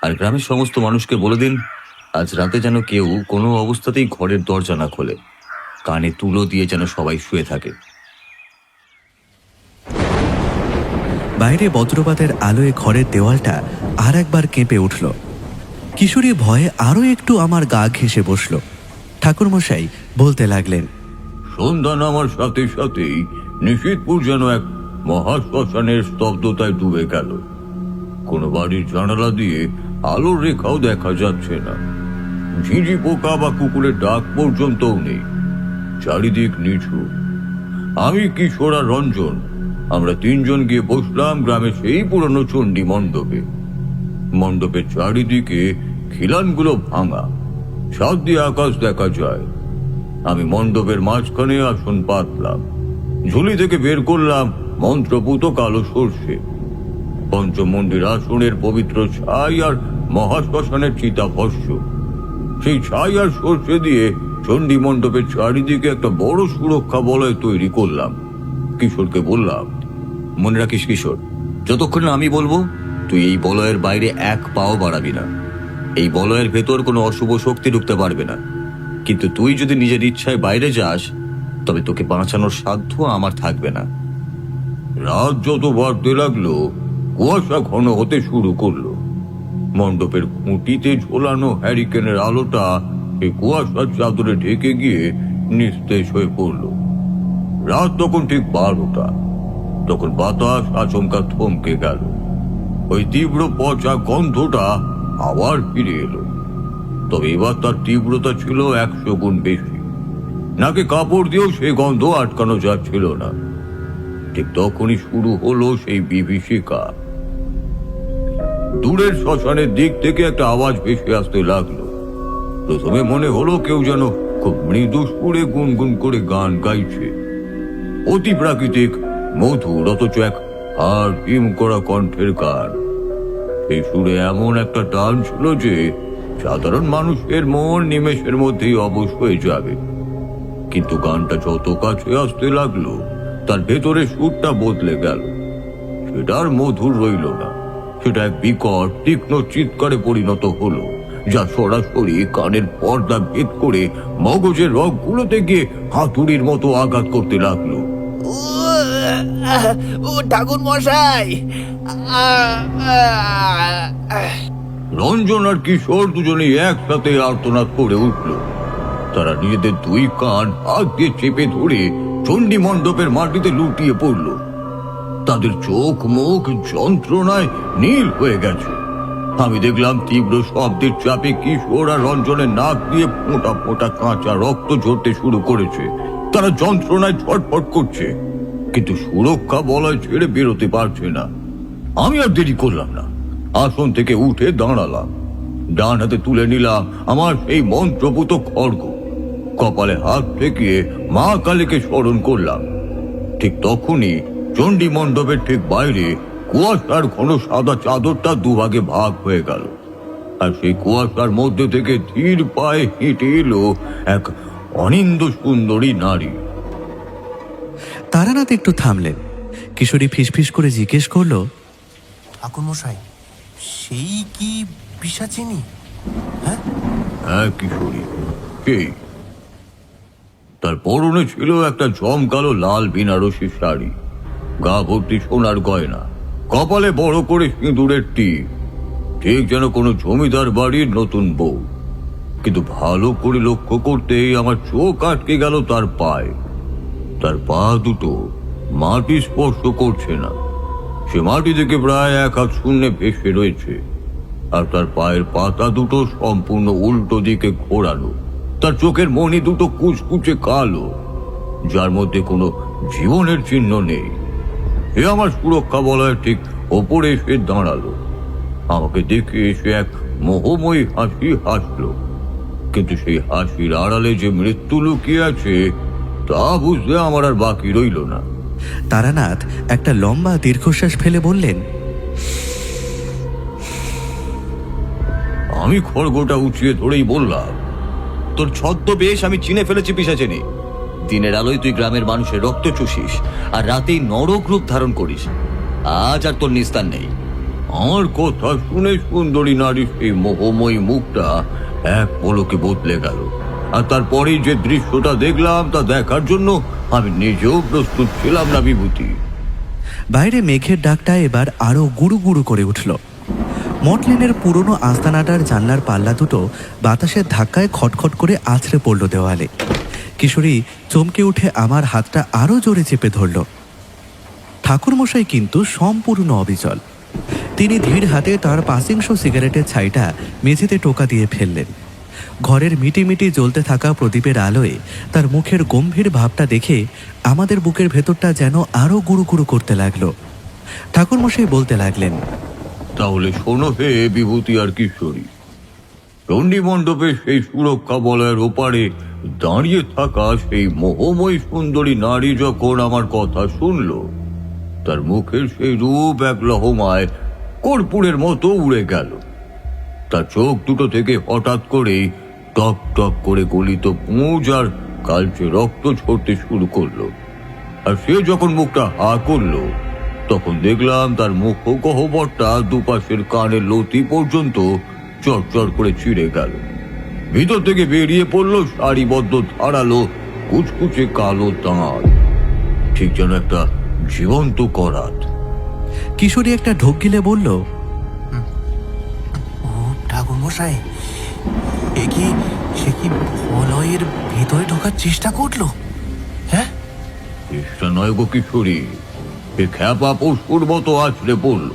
Speaker 2: আর গ্রামের সমস্ত মানুষকে বলে দিন আজ রাতে যেন কেউ কোনো অবস্থাতেই ঘরের দরজা না খোলে, কানে তুলো দিয়ে যেন সবাই শুয়ে থাকে।
Speaker 1: বাইরে বজ্রপাতের আলোয় ঘরের দেওয়ালটা আর একবার কেঁপে উঠল। কিশোরী ভয়ে আরো একটু আমার গা ঘেঁষে বসল। ঠাকুরমশাই বলতে লাগলেন,
Speaker 2: সন্ধ্যা নামার সাথে সাথেই নিশিতপুর যেন এক মহাশ্মশানের স্তব্ধতায় ডুবে গেল। কোনো বাড়ির জানালা দিয়ে আলোর রেখাও দেখা যাচ্ছে না। ঝিঁঝি পোকা বা কুকুরের ডাক পর্যন্তও নেই। চারিদিক নিঝু। আমি, কিশোর আর রঞ্জন, আমরা তিনজন গিয়ে বসলাম গ্রামের সেই পুরনো চণ্ডী মণ্ডপে। মণ্ডপের চারিদিকে খিলানগুলো ভাঙা, ছাদ দিয়ে আকাশ দেখা যায়। আমি মণ্ডপের মাঝখানে আসন পাতলাম। ঝুলি থেকে বের করলাম মন্ত্রপুত কালো সর্ষে। পঞ্চমন্দির আসনের পবিত্র ছাই আর মহাশ্মশানের চিতাভস্য। সেই ছাই আর সর্ষে দিয়ে চণ্ডী মণ্ডপের চারিদিকে একটা বড় সুরক্ষা বলয় তৈরি করলাম। কিশোরকে বললাম, মনে রাখিস কিশোর, যতক্ষণ না আমি বলবো তুই এই বলয়ের বাইরে এক পাও বাড়াবি না। এই বলয়ের ভেতর কোনো অশুভ শক্তি ঢুকতে পারবে না। কিন্তু তুই যদি নিজের ইচ্ছায় বাইরে যাস তবে তোকে বাঁচানোর সাধ্য আমার থাকবে না। রাত যত বাড়তে লাগলো কুয়াশা ঘন হতে শুরু করলো। মণ্ডপের খুঁটিতে ঝোলানো হ্যারিকেনের আলোটা এই কুয়াশার চাদরে ঢেকে গিয়ে নিস্তেজ হয়ে পড়ল। রাত তখন ঠিক 12টা। তখন বাতাস আচমকা থমকে গেল। ওই তীব্র পচা গন্ধটা আবার ফিরে এলো। তবে এবার তার তীব্রতা ছিল 100 গুণ বেশি। নাকে কাপড় দিয়েও সেই গন্ধ আটকানো যাচ্ছিল না। ঠিক তখনই শুরু হলো সেই বিভীষিকা। দূরের শ্মশানের দিক থেকে একটা আওয়াজ ভেসে আসতে লাগলো। প্রথমে মনে হলো কেউ যেন খুব মৃদু সুরে গুনগুন করে গান গাইছে। অতি প্রাকৃতিক, মধুর, অথচ এক আর হিম করা কণ্ঠের গান। এই সুরে এমন একটা টান ছিল যে সাধারণ মানুষের মন নিমেষের মধ্যেই অবশ হয়ে যাবে। কিন্তু গানটা যত কাছে আসতে লাগলো তার ভেতরে সুরটা বদলে গেল। সেটা আর মধুর রইল না, সেটা এক বিকট তীক্ষ্ণ চিৎকারে পরিণত হলো, যা সরাসরি কানের পর্দা ভেদ করে মগজের রগগুলোতে গিয়ে হাতুড়ির মতো আঘাত করতে লাগলো।
Speaker 6: ও ঠাকুর মশাই!
Speaker 2: রঞ্জন আর কিশোর দুজনেই একসাথে আর্তনাদ করে উঠল। তারা নিজেদের দুই কান হাত দিয়ে চেপে ধরে চণ্ডী মণ্ডপের মাটিতে লুটিয়ে পড়ল। তাদের চোখ মুখ যন্ত্রণায় নীল হয়ে গেছে। আমি দেখলাম তীব্র শব্দের চাপে কিশোর আর রঞ্জনের নাক দিয়ে ফোঁটা ফোঁটা কাঁচা রক্ত ঝরতে শুরু করেছে। তারা যন্ত্রণায় ছটফট করছে, কিন্তু সুরক্ষা বলয় ছেড়ে বেরোতে পারছে না। আমি আর দেরি করলাম না, আসন থেকে উঠে দাঁড়ালাম। ডান হাতে তুলে নিলাম আমার সেই মন্ত্রপুত খড়গ। কপালে হাত ঠেকিয়ে মা কালীকে স্মরণ করলাম। ঠিক তখনই চণ্ডী মণ্ডপের ঠিক বাইরে কুয়াশার ঘন সাদা চাদরটা দুভাগে ভাগ হয়ে গেল। আর সেই কুয়াশার মধ্যে থেকে ধীর পায়ে হেঁটে এলো এক অনিন্দ সুন্দরী নারী।
Speaker 1: তারানাথ একটু থামলেন। কিশোরী ফিসফিস করে জিজ্ঞেস করলো,
Speaker 5: ঠাকুরমশাই, সেই কি পিশাচিনী?
Speaker 2: হ্যাঁ কিশোরী, সেই। তার পরনে ছিল একটা জমকালো লাল বেনারসি শাড়ি, গা ভর্তি সোনার গয়না, কপালে বড় করে সিঁদুরের টিপ, ঠিক যেন কোনো জমিদার বাড়ির নতুন বউ। কিন্তু ভালো করে লক্ষ্য করতেই আমার চোখ আটকে গেল তার পায়ে। তার পা দুটো মাটি স্পর্শ করছে না, সে মাটি থেকে প্রায় 1 হাত শূন্যে ভেসে রয়েছে। আর তার পায়ের পাতা দুটো সম্পূর্ণ উল্টো দিকে ঘোরানো। তার চোখের মণি দুটো কুচকুচে কালো, যার মধ্যে কোনো জীবনের চিহ্ন নেই। এ আমার সুরক্ষা বলয়ের ঠিক ওপরে এসে দাঁড়ালো। আমাকে দেখে এসে এক মোহময়ী হাসি হাসলো, কিন্তু সেই হাসির আড়ালে যে মৃত্যু লুকিয়ে আছে তা বুঝতে আমার আর বাকি রইল না।
Speaker 1: তারানাথ একটা লম্বা দীর্ঘশ্বাস ফেলে বললেন,
Speaker 2: আমি খড়গটা উঁচিয়ে ধরেই বললাম,
Speaker 8: তোর ছদ্মবেশ আমি চিনে ফেলেছি পিশাচিনী। দিনের আলোয় তুই গ্রামের মানুষের রক্ত চুষিস আর রাতেই নরক রূপ ধারণ করিস।
Speaker 2: আজ আর তোর নিস্তার নেই। আমার কথা শুনে সুন্দরী নারী সেই মোহময়ী মুখটা এক পলকে বদলে গেল, আর তারপরেই যে দৃশ্যটা দেখলাম তা দেখার জন্য আমি নিজেও প্রস্তুত ছিলাম না বিভূতি।
Speaker 1: বাইরে মেঘের ডাকটা এবার আরো গুড়ু গুড়ু করে উঠল। মটলেনের পুরনো আস্তানাটার জানলার পাল্লা দুটো বাতাসের ধাক্কায় খটখট করে আছড়ে পড়ল দেওয়ালে। কিশোরী চমকে উঠে আমার হাতটা আরো জোরে চেপে ধরল। ঠাকুরমশাই কিন্তু সম্পূর্ণ অবিচল। তিনি ধীর হাতে তার পাসিংশো সিগারেটের ছাইটা মেঝেতে টোকা দিয়ে ফেললেন। ঘরের মিটিমিটি জ্বলতে থাকা প্রদীপের আলোয় তার মুখের গম্ভীর ভাবটা দেখে আমাদের বুকের ভেতরটা যেন আরো গুরু গুরু করতে লাগলো। ঠাকুরমশাই বলতে লাগলেন,
Speaker 2: তাহলে শোনো হে বিভূতি আর কিশোরী, চণ্ডী মণ্ডপে সেই সুরক্ষা বলয়ের ওপারে দাঁড়িয়ে থাকা সেই মোহময়ী সুন্দরী নারী যখন আমার কথা শুনল, তার মুখের সেই রূপ এক লহমায় কর্পূরের মতো উড়ে গেল। তার চোখ দুটো থেকে হঠাৎ করেই টক টক করে গলিত পুঁজ আর কালচে রক্ত ঝরতে শুরু করলো। আর সে যখন মুখটা হা করলো, তখন দেখলাম তার মুখ গহ্বরটা দুপাশের কানের লতি পর্যন্ত চড়চড় করে ছিঁড়ে গেল। ভিতর থেকে বেরিয়ে পড়লো সারিবদ্ধ ধারালো কুচকুচে কালো দাঁত, ঠিক যেন একটা জীবন্ত করাত।
Speaker 1: কিশোরী একটা ঢোক গিলে বলল,
Speaker 5: ও ঠাকুর মশাই, সে কি বলয়ের ভেতরে ঢোকার চেষ্টা করলো? হ্যাঁ,
Speaker 2: চেষ্টা নয় গো কিশোরী, সে খ্যাপা পশুর মতো আছড়ে পড়ল।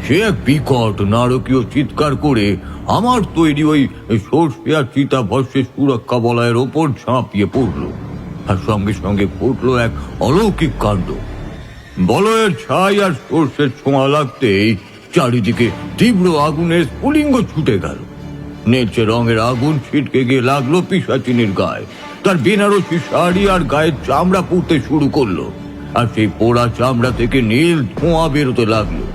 Speaker 2: সে এক বিকট নারকীয় চিৎকার করে আমার তৈরি ওই সর্ষে আর চিতা ভস্যের সুরক্ষা বলয়ের ওপর ঝাঁপিয়ে পড়ল। আর সঙ্গে সঙ্গে ঘটলো এক অলৌকিক কাণ্ড। বলয়ের ছাই আর সর্ষের ছোঁয়া লাগতেই চারিদিকে তীব্র আগুনের স্ফুলিঙ্গ ছুটে গেল। নেচে রঙের আগুন ছিটকে গিয়ে লাগলো পিশাচিনীর গায়ে। তার বেনারসি শাড়ি আর গায়ের চামড়া পুড়তে শুরু করলো, আর সেই পোড়া চামড়া থেকে নীল ধোঁয়া বেরোতে লাগলো।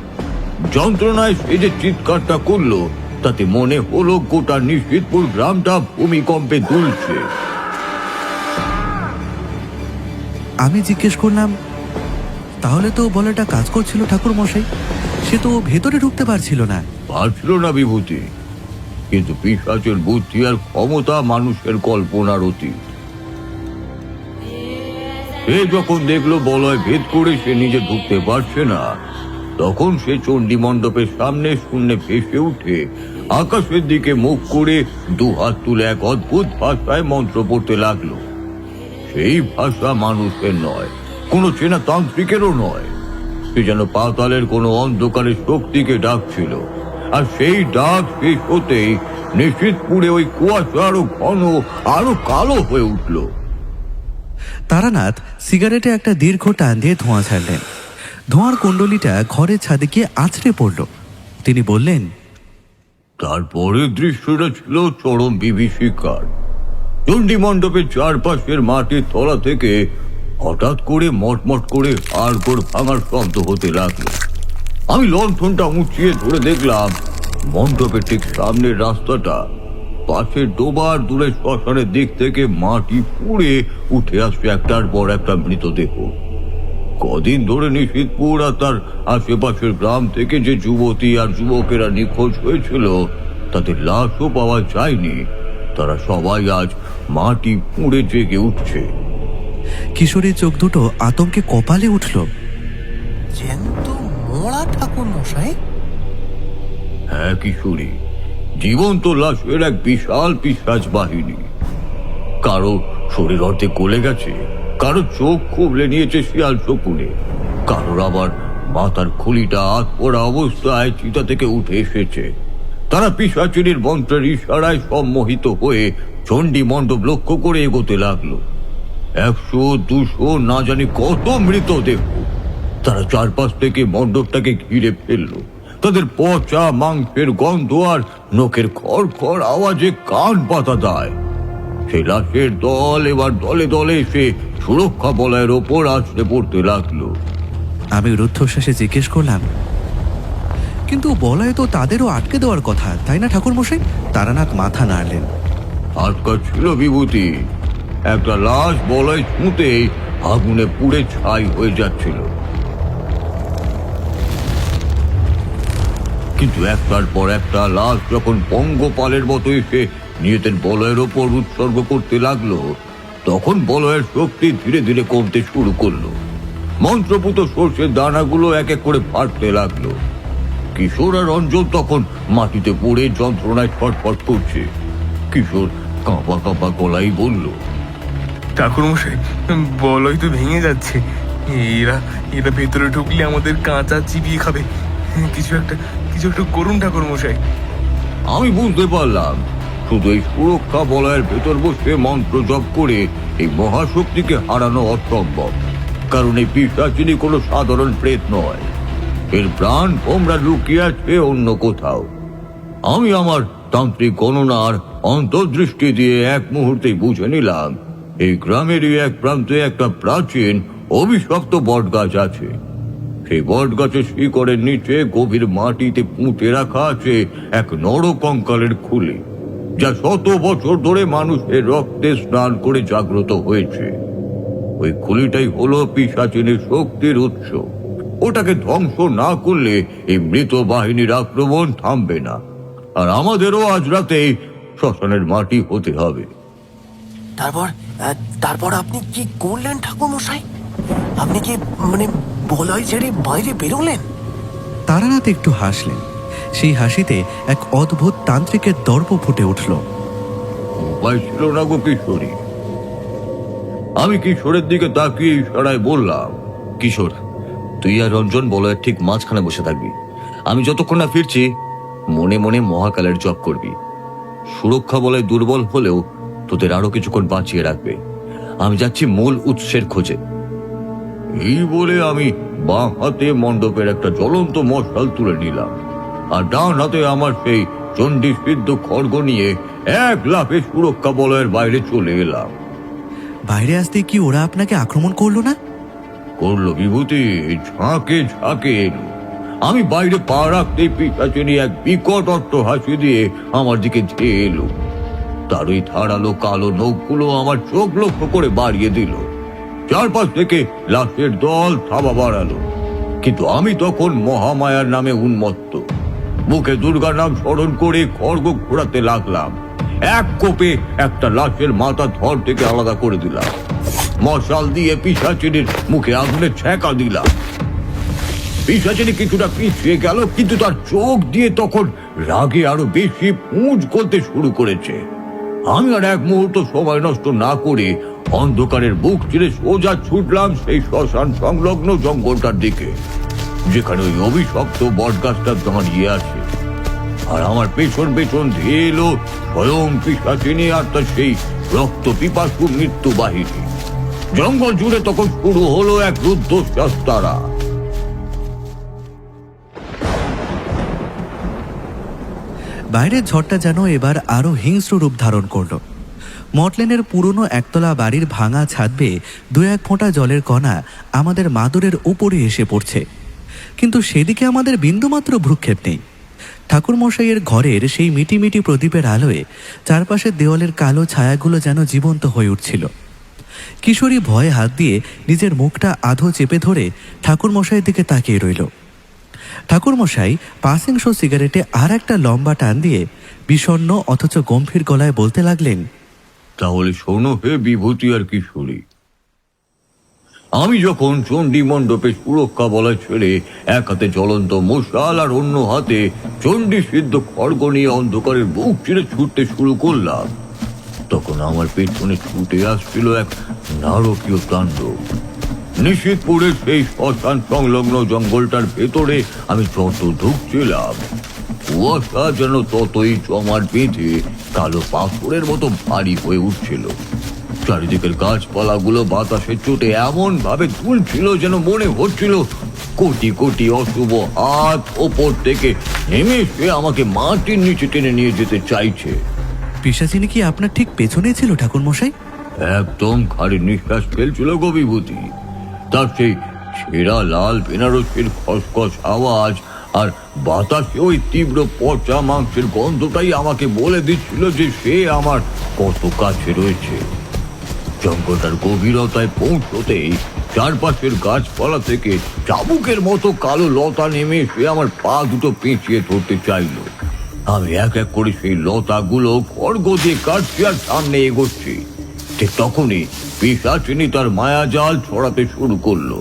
Speaker 2: যন্ত্রণায় সে যে চিৎকারটা করলো, তাতে মনে হলো গোটা নিশিতপুর গ্রামটা ভূমিকম্পে দুলছে।
Speaker 1: আমি জিজ্ঞেস করলাম, তাহলে তো বলটা কাজ করছিল ঠাকুরমশাই? সে তো ভেতরে ঢুকতে পারছিল না।
Speaker 2: পারছিল না বিভূতি, কিন্তু পিশাচের বুদ্ধি আর ক্ষমতা মানুষের কল্পনার অতীত। সে যখন দেখলো বলয় ভেদ করে সে নিজে ঢুকতে পারছে না, তখন সে চণ্ডী মণ্ডপের সামনে শূন্যে ভেসে উঠে আকাশের দিকে মুখ করে দুহাত তুলে এক অদ্ভুত ভাষায় মন্ত্র পড়তে লাগলো। সেই ভাষা মানুষের নয়, কোনো চেনা তান্ত্রিকেরও নয়। সে যেন পাতালের কোনো অন্ধকারের শক্তিকে ডাকছিল। আর সেই ডাক শেষ হতেই নিশিতপুরে ওই কুয়াশা আরো ঘন, আরো কালো হয়ে উঠল।
Speaker 1: তারানাথ সিগারেটে একটা দীর্ঘ টান দিয়ে ধোঁয়া ছাড়লেন। ধোঁয়ার কুণ্ডলিটা ঘরের ছাদে গিয়ে আছড়ে পড়ল। তিনি বললেন,
Speaker 2: তারপরের দৃশ্যটা ছিল চরম বিভীষিকার। চণ্ডী মণ্ডপের চারপাশের মাটির তলা থেকে হঠাৎ করে মটমট করে হাড়গোড় ভাঙার শব্দ হতে লাগলো। আমি লণ্ঠনটা উঁচিয়ে ধরে দেখলাম মণ্ডপের ঠিক সামনের রাস্তাটা, পাশের ডোবার দূরে শ্মশানের দিক থেকে মাটি পুড়ে উঠে আসছে একটার পর একটা মৃতদেহ। কদিন ধরে নিশিতপুর আর তার আশেপাশের গ্রাম থেকে যে যুবতী আর যুবকেরা নিখোঁজ হয়েছিল, তাদের লাশও পাওয়া যায়নি। তারা সবাই আজ মাটি পুড়ে জেগে উঠছে।
Speaker 1: কিশোরীর চোখ দুটো আতঙ্কে কপালে উঠল।
Speaker 5: জ্যান্ত মরা ঠাকুর মশাই?
Speaker 2: হ্যাঁ কিশোরী, জীবন্ত লাশের এক বিশাল পিশাচ বাহিনী। কারো শরীর অর্ধেক গলে গেছে, কারো চোখ খুবলে নিয়েছে শিয়াল শকুনে, কারোর আবার মাথার খুলিটা হাত পড়া অবস্থায় চিতা থেকে উঠে এসেছে। তারা পিশাচিনীর মন্ত্রের ইশারায় সম্মোহিত হয়ে চণ্ডী মণ্ডপ লক্ষ্য করে এগোতে লাগলো। 100-200 না জানি কত মৃতদেহ। তারা চারপাশ থেকে মণ্ডপটাকে ঘিরে ফেললো। তাদের পচা মাংসের গন্ধ আর নখের খড়খড় আওয়াজে কান পাতা দেয়। সেই লাশের দল এবার দলে দলে এসে সুরক্ষা বলয়ের ওপর আছড়ে পড়তে লাগলো।
Speaker 1: আমি রুদ্ধশ্বাসে জিজ্ঞেস করলাম, কিন্তু বলয় তো তাদেরও আটকে দেওয়ার কথা, তাই না ঠাকুরমশাই? তারানাথ মাথা নাড়লেন।
Speaker 2: আটকা ছিল বিভূতি। একটা লাশ বলয় ছুঁতেই আগুনে পুড়ে ছাই হয়ে যাচ্ছিল।
Speaker 8: কিন্তু একটার পর একটা লাশ যখন পঙ্গপালের মতো এসে নিজেদের বলয়ের ওপর উৎসর্গ করতে লাগলো, তখন বলয়ের শক্তি ধীরে ধীরে কমতে শুরু করলো। মন্ত্রপুত সর্ষের দানাগুলো এক এক করে ফাটতে লাগলো। কিশোর আর রঞ্জন তখন মাটিতে পড়ে যন্ত্রণায় ছটফট করছে। কিশোর কাঁপা কাঁপা গলায় বলল,
Speaker 3: ঠাকুরমশাই, বলয় তো ভেঙে যাচ্ছে। এরা এরা ভেতরে ঢুকলে আমাদের কাঁচা চিবিয়ে খাবে। কিছু একটা করুন ঠাকুরমশাই।
Speaker 8: আমি বুঝতে পারলাম শুধু এই সুরক্ষা বলয়ের ভেতর বসে মন্ত্র জপ করে এই মহাশক্তিকে হারানো অসম্ভব। কারণ এই পিশাচিনী কোনো সাধারণ প্রেত নয়, এর প্রাণ তোমরা লুকিয়ে আছে অন্য কোথাও। আমি আমার তান্ত্রিক গণনার অন্তর্দৃষ্টি দিয়ে এক মুহূর্তেই বুঝে নিলাম এই গ্রামেরই এক প্রান্তে একটা প্রাচীন অভিশপ্ত বটগাছ আছে। সেই বটগাছের শিকড়ের নিচে গভীর মাটিতে পুঁতে রাখা আছে এক নরকঙ্কালের খুলি, যা শত বছর ধরে মানুষের রক্তে স্নান করে জাগ্রত হয়েছে। ওই খুলিটাই হলো পিশাচিনীর শক্তির উৎস। ওটাকে ধ্বংস না করলে এই মৃত বাহিনীর আক্রমণ থামবে না, আর আমাদেরও আজ রাতেই শ্মশানের মাটি হতে হবে।
Speaker 5: তারপর আপনি কি করলেন ঠাকুরমশাই? আপনি কি বলয় ছেড়ে বাইরে বেরোলেন?
Speaker 1: তারানাথ একটু হাসলেন। সেই হাসিতে এক অদ্ভুত তান্ত্রিকের দর্প ফুটে উঠল।
Speaker 8: উপায় ছিল না গো কিশোরী। আমি কিশোরের দিকে তাকিয়ে ইশারায় বললাম,
Speaker 2: কিশোর, তুই আর রঞ্জন বলয়ের ঠিক মাঝখানে বসে থাকবি। আমি যতক্ষণ না ফিরছি মনে মনে মহাকালের জপ করবি। সুরক্ষা বলয় দুর্বল হলেও তোদের আরো কিছুক্ষণ বাঁচিয়ে রাখবে। আমি যাচ্ছি মূল উৎসের খোঁজে।
Speaker 8: এই বলে আমি বাঁ হাতে মণ্ডপের একটা জ্বলন্ত মশাল তুলে নিলাম, আর ডান হাতে আমার সেই চণ্ডী সিদ্ধ খড়গ নিয়ে এক লাফে সুরক্ষা বলয়ের বাইরে চলে এলাম।
Speaker 1: বাইরে আসতে কি ওরা আপনাকে আক্রমণ করলো না?
Speaker 8: করলো বিভূতি, ঝাঁকে ঝাঁকে এলো। আমি বাইরে পা রাখতেই পিশাচিনী এক বিকট অট্ট হাসি দিয়ে আমার দিকে ধেয়ে এলো। তার ওই ধারালো কালো নখগুলো আমার চোখ লক্ষ্য করে বাড়িয়ে দিল। চারপাশ থেকে লাশের দল থাবা বাড়ালো, কিন্তু আমি তখন মহামায়ার নামে উন্মত্ত। মুখে দুর্গার নাম স্মরণ করে খড়গ ঘোরাতে লাগলাম। এক কোপে একটা লাশের মাথা ধর থেকে আলাদা করে দিলাম। মশাল দিয়ে পিশাচিনীর মুখে আগুনের ছ্যাঁকা দিলাম। পিশাচিনী কিছুটা পিছিয়ে গেল, কিন্তু তার চোখ দিয়ে তখন রাগে আরো বেশি পুঁজ করতে শুরু করেছে। আমি আর এক মুহূর্ত সময় নষ্ট না করে অন্ধকারের বুক চিরে সোজা ছুটলাম সেই শ্মশান সংলগ্ন জঙ্গলটার দিকে, যেখানে ওই অভিশপ্ত বটগাছটা দাঁড়িয়ে আছে। আর আমার পেছন পেছন ধেয়ে এলো স্বয়ং পিশাচিনী আর তার সেই রক্ত পিপাসু মৃত্যু বাহিনী। জঙ্গল জুড়ে তখন শুরু হলো এক রুদ্ধশ্বাসতারা।
Speaker 1: বাইরের ঝড়টা যেন এবার আরো হিংস্র রূপ ধারণ করল। মটলেনের পুরনো একতলা বাড়ির ভাঙা ছাদ বেয়ে দু এক ফোঁটা জলের কণা আমাদের মাদুরের উপরে এসে পড়ছে, কিন্তু সেদিকে আমাদের বিন্দুমাত্র ভ্রুক্ষেপ নেই। ঠাকুরমশাইয়ের ঘরের সেই মিটিমিটি প্রদীপের আলোয় চারপাশের দেওয়ালের কালো ছায়াগুলো যেন জীবন্ত হয়ে উঠছিল। কিশোরী ভয়ে হাত দিয়ে নিজের মুখটা আধো চেপে ধরে ঠাকুরমশাইয়ের দিকে তাকিয়ে রইল। ঠাকুরমশাই পাসিং শো সিগারেটে আর একটা লম্বা টান দিয়ে বিষণ্ণ অথচ গম্ভীর গলায় বলতে লাগলেন,
Speaker 8: তাহলে শোনো হে বিভূতি আর কিশোরী, আমি যখন চণ্ডী মণ্ডপে সুরক্ষা বলয় ছেড়ে এক হাতে জ্বলন্ত মশাল আর অন্য হাতে চণ্ডী সিদ্ধ খড়গ নিয়ে অন্ধকারের বুক চিরে ছুটতে শুরু করলাম, তখন আমার পেছনে ছুটে আসছিল এক নারকীয় তাণ্ডব। নিশীথপুরের সেই শ্মশান সংলগ্ন জঙ্গলটার ভেতরে আমি যত ঢুকছিলাম, কুয়াশা যেন ততই জমাট বেঁধে কালো পাথরের মতো ভারী হয়ে উঠছিল। চারিদিকের গাছপালাগুলো বাতাসের চোটে এমন ভাবে দুলছিল যেন মনে হচ্ছিল কোটি কোটি অশুভ হাত ওপর থেকে নেমে এসে আমাকে মাটির নিচে টেনে নিয়ে যেতে চাইছে।
Speaker 1: পিশাচিনী কি আপনার ঠিক পেছনে ছিল ঠাকুরমশাই?
Speaker 8: একদম খাড়ি নিঃশ্বাস ফেলছিল গো বিভূতি। তার সেই ছেঁড়া লাল বেনারসের খসখস আওয়াজ আর বাতাসে ওই তীব্র পচা মাংসের গন্ধটাই আমাকে বলে দিচ্ছিল যে সে আমার কত কাছে রয়েছে। জঙ্গলটার গভীরতায় পৌঁছতেই চারপাশের গাছপালা থেকে চাবুকের মতো কালো লতা নেমে এসে আমার পা দুটো পেঁচিয়ে ধরতে চাইলো। আমি এক এক করে সেই লতাগুলো খড়গ দিয়ে কাটছি আর সামনে এগোচ্ছি। ঠিক তখনই পিশাচিনী তার মায়াজাল ছড়াতে শুরু করলো।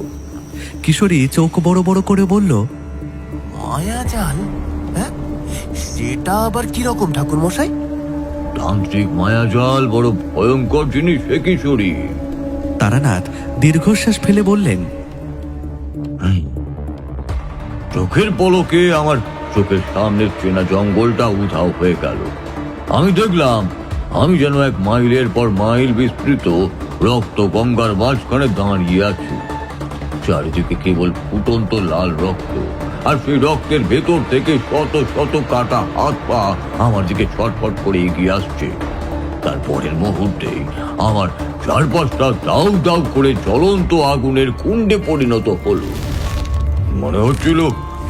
Speaker 1: কিশোরী চোখ বড় বড় করে বলল,
Speaker 5: মায়াজাল? হ্যাঁ, সেটা আবার কিরকম ঠাকুর মশাই?
Speaker 8: তান্ত্রিক মায়াজাল বড় ভয়ঙ্কর জিনিস হে কিশোরী।
Speaker 1: তারানাথ দীর্ঘশ্বাস ফেলে বললেন,
Speaker 8: চোখের পলকে আমার চোখের সামনের চেনা জঙ্গলটা উধাও হয়ে গেল। আমি দেখলাম আমি যেন 1 মাইলের পর মাইল বিস্তৃত রক্ত গঙ্গার মাঝখানে দাঁড়িয়ে আছি। চারিদিকে কেবল ফুটন্ত লাল রক্ত, আর সেই রক্তের ভেতর থেকে শত শত কাটা হাত পা আমার দিকে ছটফট করে এগিয়ে আসছে। তারপরের মুহূর্তেই আমার চারপাশটা দাউ দাউ করে জ্বলন্ত আগুনের কুণ্ডে পরিণত হলো। মনে হচ্ছিল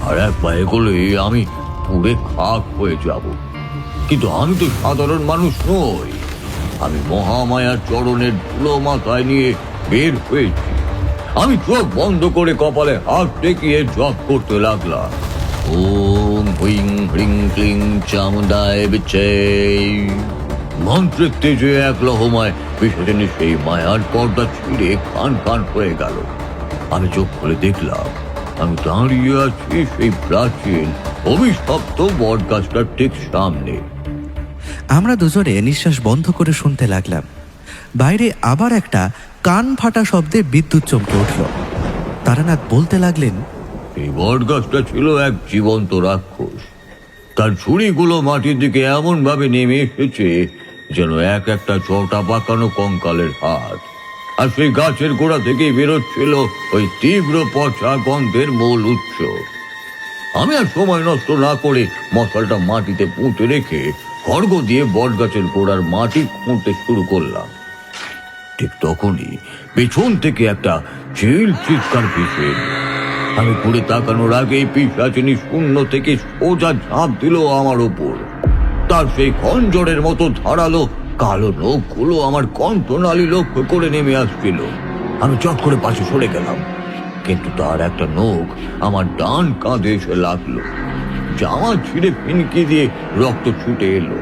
Speaker 8: আর এক পায়ে গেলে আমি পুড়ে খাক হয়ে যাব। কিন্তু আমি তো সাধারণ মানুষ নই। আমি মহামায়ার চরণের ধুলো মাথায় নিয়ে বের হয়েছি। আমি চোখ বন্ধ করে কপালে হাত টেকিয়ে জপ করতে লাগলাম।
Speaker 2: ওম হুইং হ্রিং ক্লিং চামুন্ডায় বিচ্ছে।
Speaker 8: মন্ত্রের তেজে এক লহমায় পিছনে সেই মায়ার পর্দা ছিঁড়ে কান কান হয়ে গেল। আমি চোখ খুলে দেখলাম আমি দাঁড়িয়ে আছি সেই প্রাচীন অভিশপ্ত বট গাছটার ঠিক সামনে।
Speaker 1: আমরা দুজনে নিঃশ্বাস বন্ধ করে শুনতে লাগলাম। বাইরে আবার একটা কান ফাটা শব্দে বিদ্যুৎ চমকে উঠল। তারানাথ বলতে লাগলেন,
Speaker 8: এই বট গাছটা ছিল এক জীবন্ত রাক্ষস। তার ছুরিগুলো মাটির দিকে এমন ভাবে নেমে এসেছে যেন এক একটা চটা পাকানো কঙ্কালের হাত। আর সেই গাছের গোড়া থেকে বেরোচ্ছিল ওই তীব্র পচা গন্ধের মূল উৎস। আমি আর সময় নষ্ট না করে মশালটা মাটিতে পুঁতে রেখে খড়গ দিয়ে বট গাছের গোড়ার মাটি খুঁড়তে শুরু করলাম। ঠিক তখনই পেছন থেকে একটা চিৎকার ভেসে এলো। আমি ঘুরে তাকানোর আগেই পিশাচিনী শূন্য থেকে সোজা ঝাঁপ দিল আমার ওপর। তার সেই খঞ্জরের মতো ধারালো কালো নখগুলো আমার কণ্ঠনালী লক্ষ্য করে নেমে আসছিল। আমি চট করে পাশে সরে গেলাম, কিন্তু তার একটা নখ আমার ডান কাঁধে এসে লাগলো। জামা ছিঁড়ে ফিনকি দিয়ে রক্ত ছুটে এলো,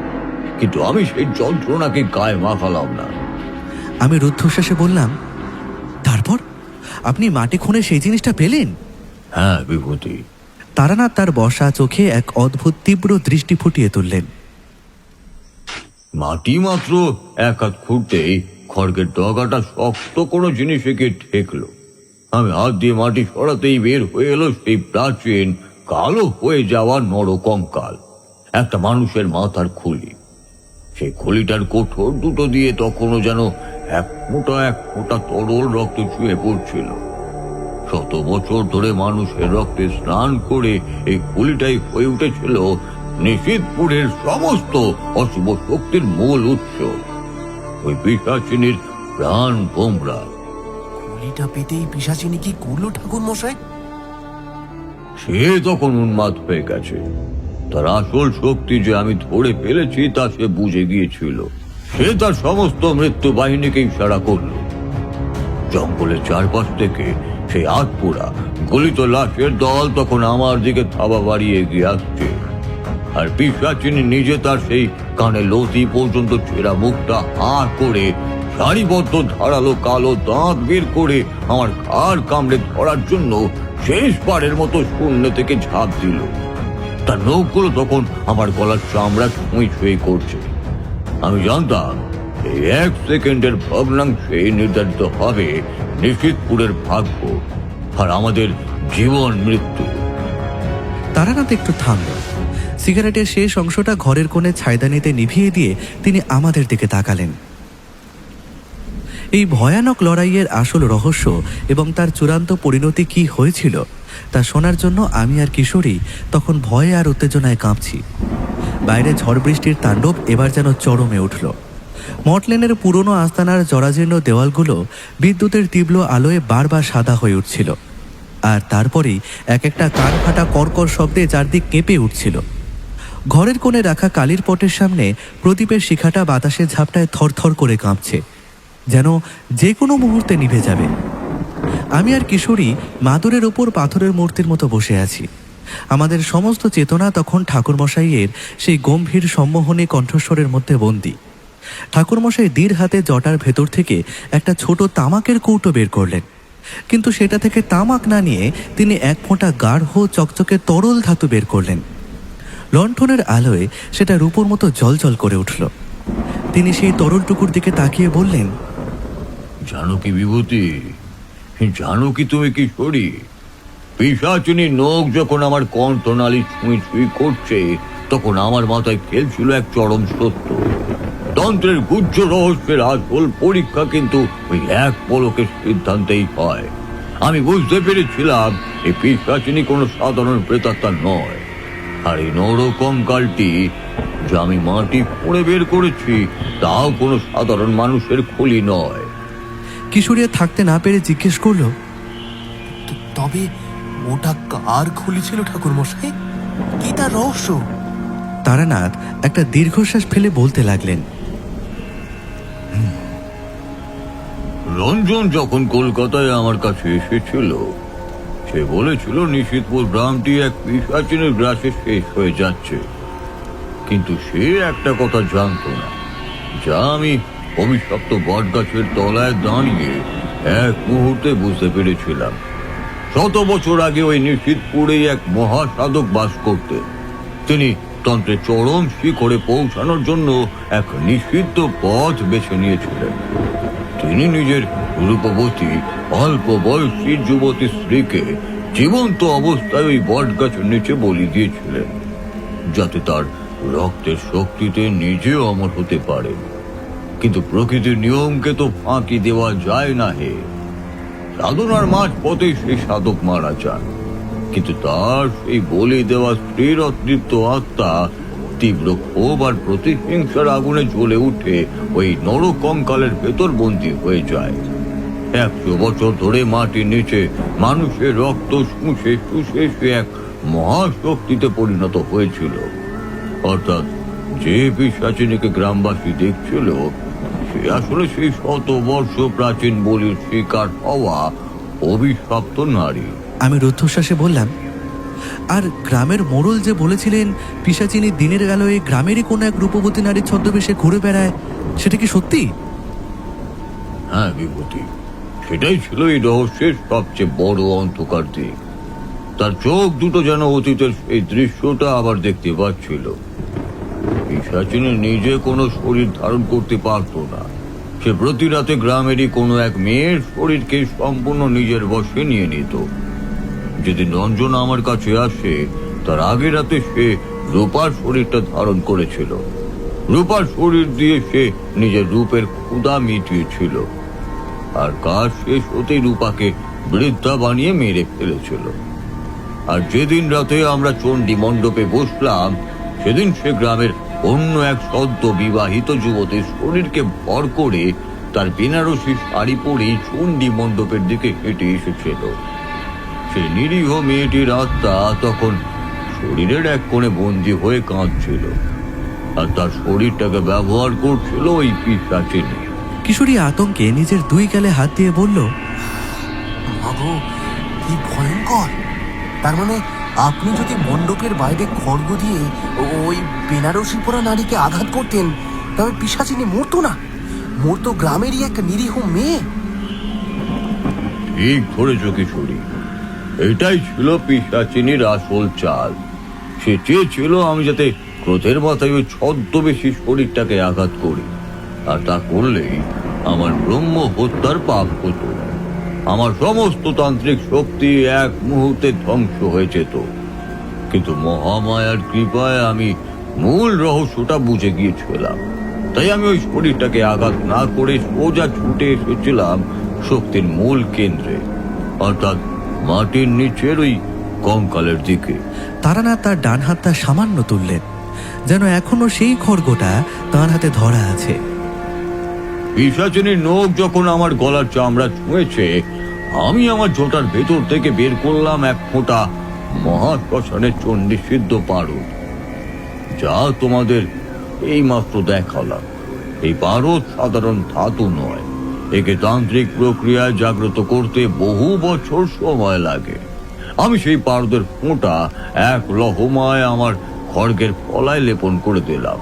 Speaker 8: কিন্তু আমি সেই যন্ত্রণাকে গায়ে মাখালাম না।
Speaker 1: আমি রুদ্ধশ্বাসে বললাম, তারপর আপনি মাটি খুঁড়ে সেই জিনিসটা পেলেন?
Speaker 8: হ্যাঁ বিভূতি।
Speaker 1: তারানাথ তার বসা চোখে এক অদ্ভুত তীব্র দৃষ্টি ফুটিয়ে তুললেন।
Speaker 8: মাটি মাত্র এক হাত খুঁড়তেই খড়গের ডগাটা শক্ত কোনো জিনিসে গিয়ে ঠেকলো। আমি হাত দিয়ে মাটি সরাতেই বের হয়ে এলো সেই প্রাচীন কালো হয়ে যাওয়া নরকঙ্কাল, একটা মানুষের মাথার খুলি। সেই খুলিটার কোঠর দুটো দিয়ে তখনও যেন এক ফোঁটা তরল রক্ত চুয়ে পড়ছিল। শত বছর ধরে মানুষের রক্তে স্নান করে এই খুলিটাই হয়ে উঠেছিল নিশিতপুরের সমস্ত অশুভ শক্তির মূল উৎস। ওই পিশাচিনীর প্রাণ ভোমরা।
Speaker 5: খুলিটা পেতেই পিশাচিনী কি করলো ঠাকুর মশাই?
Speaker 8: সে তখন উন্মাদ হয়ে গেছে। তার আসল শক্তি যে আমি ধরে ফেলেছি তা সে বুঝে গিয়েছিল। সে তার সমস্ত মৃত্যু বাহিনীকে ইশারা করল। জঙ্গলের চারপাশ থেকে সেই আধপোড়া গলিত লাশের দল তখন আমার দিকে থাবা বাড়িয়ে এগিয়ে আসছে। আর পিশাচিনী নিজে তার সেই কানে লতি পর্যন্ত ছেঁড়া মুখটা হা করে সারিবদ্ধ ধারালো কালো দাঁত বের করে আমার ঘাড় কামড়ে ধরার জন্য শেষবারের মতো শূন্য থেকে ঝাঁপ দিল। তার নখগুলো তখন আমার গলার চামড়া ছুঁই ছুঁই করছে। আমি জানতাম এই 1 সেকেন্ডের ভগ্নাংশে নির্ধারিত হবে নিশিতপুরের ভাগ্য আর আমাদের জীবন মৃত্যু।
Speaker 1: তারানাথ একটু থামল। সিগারেটের শেষ অংশটা ঘরের কোণে ছাইদানিতে নিভিয়ে দিয়ে তিনি আমাদের দিকে তাকালেন। এই ভয়ানক লড়াইয়ের আসল রহস্য এবং তার চূড়ান্ত পরিণতি কি হয়েছিল তা শোনার জন্য আমি আর কিশোরী তখন ভয়ে আর উত্তেজনায় কাঁপছি। বাইরে ঝড় বৃষ্টির তাণ্ডব এবার যেন চরমে উঠল। মটলেনের পুরনো আস্তানার জরাজীর্ণ দেওয়ালগুলো বিদ্যুতের তীব্র আলোয় বারবার সাদা হয়ে উঠছিল, আর তারপরেই এক একটা কান ফাটা কর্কর শব্দে চারদিক কেঁপে উঠছিল। ঘরের কোণে রাখা কালির পটের সামনে প্রদীপের শিখাটা বাতাসের ঝাপটায় থরথর করে কাঁপছে, যেন যে কোনো মুহূর্তে নিভে যাবে। আমি আর কিশোরী মাদুরের ওপর পাথরের মূর্তির মতো বসে আছি। আমাদের সমস্ত চেতনা তখন ঠাকুরমশাইয়ের সেই গম্ভীর সম্মোহনী কণ্ঠস্বরের মধ্যে বন্দী। ঠাকুরমশাই দীর হাতে জটার ভেতর থেকে একটা ছোট তামাকের কৌটো বের করলেন, কিন্তু সেটা থেকে তামাক না নিয়ে তিনি এক ফোঁটা গাঢ় চকচকে তরল ধাতু বের করলেন। লণ্ঠনের আলোয় সেটা রূপোর মতো জলজল করে উঠল। তিনি সেই তরলটুকুর দিকে তাকিয়ে বললেন,
Speaker 8: জানো কি বিভূতি, জানো কি তুমি কিশোরী, পিশাচিনী নখ যখন আমার কণ্ঠনালী ছুঁই ছুঁই করছে তখন আমার মাথায় খেলছিল এক চরম সত্য। তন্ত্রের গুহ্য রহস্যের আসল পরীক্ষা কিন্তু ওই এক পলকের সিদ্ধান্তেই হয়। আমি বুঝতে পেরেছিলাম এই পিশাচিনী কোনো সাধারণ প্রেতাত্মা নয়, আর এই নরকঙ্কালটি যা আমি মাটি খুঁড়ে বের করেছি তাও কোনো সাধারণ মানুষের খুলি নয়।
Speaker 1: কিশোরী থাকতে না পেরে জিজ্ঞেস করলো,
Speaker 5: তবে ওটা কার খুলি ছিল ঠাকুরমশাই? কি তার রহস্য?
Speaker 1: তারানাথ একটা দীর্ঘশ্বাস ফেলে বলতে লাগলেন,
Speaker 8: রঞ্জন যখন কলকাতায় আমার কাছে এসেছিল সে বলেছিল নিশিতপুর গ্রামটি এক পিশাচিনীর গ্রাসে শেষ হয়ে যাচ্ছে, কিন্তু সে একটা কথা জানতো না, যা আমি অভিশপ্ত বটগাছের তলায় দাঁড়িয়ে এক মুহূর্তে বুঝতে পেরেছিলাম। 100 বছর আগে ওই নিশিতপুরে এক মহাসাধক বাস করতেন। তিনি তন্ত্রের চরম শিখরে পৌঁছানোর জন্য এক নিষিদ্ধ পথ বেছে নিয়েছিলেন। তিনি নিজের রূপবতী অল্প বয়সী যুবতী স্ত্রীকে জীবন্ত অবস্থায় ওই বটগাছের নিচে বলি দিয়েছিলেন, যাতে তার রক্তের শক্তিতে নিজেও অমর হতে পারে। কিন্তু প্রকৃতির নিয়মকে তো ফাঁকি দেওয়া যায় না হে। সাধনার মাঝ পথে সেই সাধক মারা যান, কিন্তু তার সেই বলি দেওয়া স্ত্রীর অতৃপ্ত আত্মা তীব্র ক্ষোভ আর প্রতিহিংসার আগুনে জ্বলে উঠে ওই নরকঙ্কালের ভেতর বন্দী হয়ে যায়। 100 বছর ধরে মাটির নিচে মানুষের রক্ত শুষে শুষে সে এক মহাশক্তিতে পরিণত হয়েছিল। অর্থাৎ যে পিশাচিনীকে গ্রামবাসী দেখছিল সে আসলে সেই 100 বর্ষ প্রাচীন বলির শিকার হওয়া অভিশপ্ত নারী।
Speaker 1: আমি রুদ্ধশ্বাসে বললাম, আর গ্রামের মোড়ল যে বলেছিলেন পিশাচিনী দিনের আলোয় গ্রামেরই কোনো এক রূপবতী নারীর ছদ্মবেশে ঘুরে বেড়ায়, সেটা কি সত্যি?
Speaker 8: হ্যাঁ বিভূতি, সেটাই ছিল এই রহস্যের সবচেয়ে বড় অন্ধকার দিক। তার চোখ দুটো যেন অতীতের সেই দৃশ্যটা আবার দেখতে পাচ্ছিল। পিশাচিনী নিজে কোনো শরীর ধারণ করতে পারত না। সে প্রতি রাতে গ্রামেরই কোনো এক মেয়ের শরীরকে সম্পূর্ণ নিজের বশে নিয়ে নিত। যেদিন রঞ্জন আমার কাছে আসে তার আগে রাতে সে রূপার শরীরটা ধারণ করেছিল। রূপার শরীর দিয়ে সে নিজের রূপের ক্ষুধা মিটিয়েছিল, আর কাজ শেষ হতেই রূপাকে বৃদ্ধা বানিয়ে মেরে ফেলেছিল। আর যেদিন রাতে আমরা চণ্ডী মণ্ডপে বসলাম সেদিন সে গ্রামের অন্য এক সদ্য বিবাহিত যুবতীর শরীরকে ভর করে তার বেনারসি শাড়ি পরে চণ্ডী মণ্ডপের দিকে হেঁটে এসেছিল। সে নিরীহ মেয়েটির আত্মা তখন শরীরের এক কোণে বন্দী হয়ে কাঁদছিল, আর তার শরীরটাকে ব্যবহার করছিল ওই পিশাচিনী।
Speaker 1: কিশোরী আতঙ্কে নিজের 2 গালে হাত দিয়ে বলল,
Speaker 5: মাগো, কি ভয়ঙ্কর! তার মানে আপনি যদি মণ্ডপের বাইরে খড়গ দিয়ে ওই বেনারসি পরা নারীকে আঘাত করতেন তবে পিশাচিনী মরতো না, মরতো গ্রামেরই এক নিরীহ মেয়ে।
Speaker 8: ঠিক ধরেছ কিশোরী, এটাই ছিল পিশাচিনীর আসল চাল। সে চেয়েছিল আমি যাতে ক্রোধের মাথায় ওই ছদ্মবেশী শরীরটাকে আঘাত করি, আর তা করলেই আমার ব্রহ্ম হত্যার পাপ হতো। আমার সমস্ত তান্ত্রিক শক্তি এক মুহূর্তে ধ্বংস হয়ে যেত। কিন্তু মহামায়ার কৃপায় আমি মূল রহস্যটা বুঝে গিয়েছিলাম। তাই আমি ওই শরীরটাকে আঘাত না করে সোজা ছুটে এসেছিলাম শক্তির মূল কেন্দ্রে, অর্থাৎ মাটির নিচের ওই কঙ্কালের দিকে।
Speaker 1: তারানাথ তার ডান হাতটা সামান্য তুললেন, যেন এখনো সেই খড়গটা তার হাতে ধরা আছে।
Speaker 8: পিশাচিনীর নখ যখন আমার গলার চামড়া ছুঁয়েছে আমি আমার জোটার ভেতর থেকে বের করলাম এক ফোঁটা মহাশ্মশানের চণ্ডী সিদ্ধ পারদ, যা তোমাদের এই মাত্র দেখালাম। এই পারদ সাধারণ ধাতু নয়, একে তান্ত্রিক প্রক্রিয়ায় জাগ্রত করতে বহু বছর সময় লাগে। আমি সেই পারদের ফোঁটা এক লহমায় আমার খড়গের ফলায় লেপন করে দিলাম।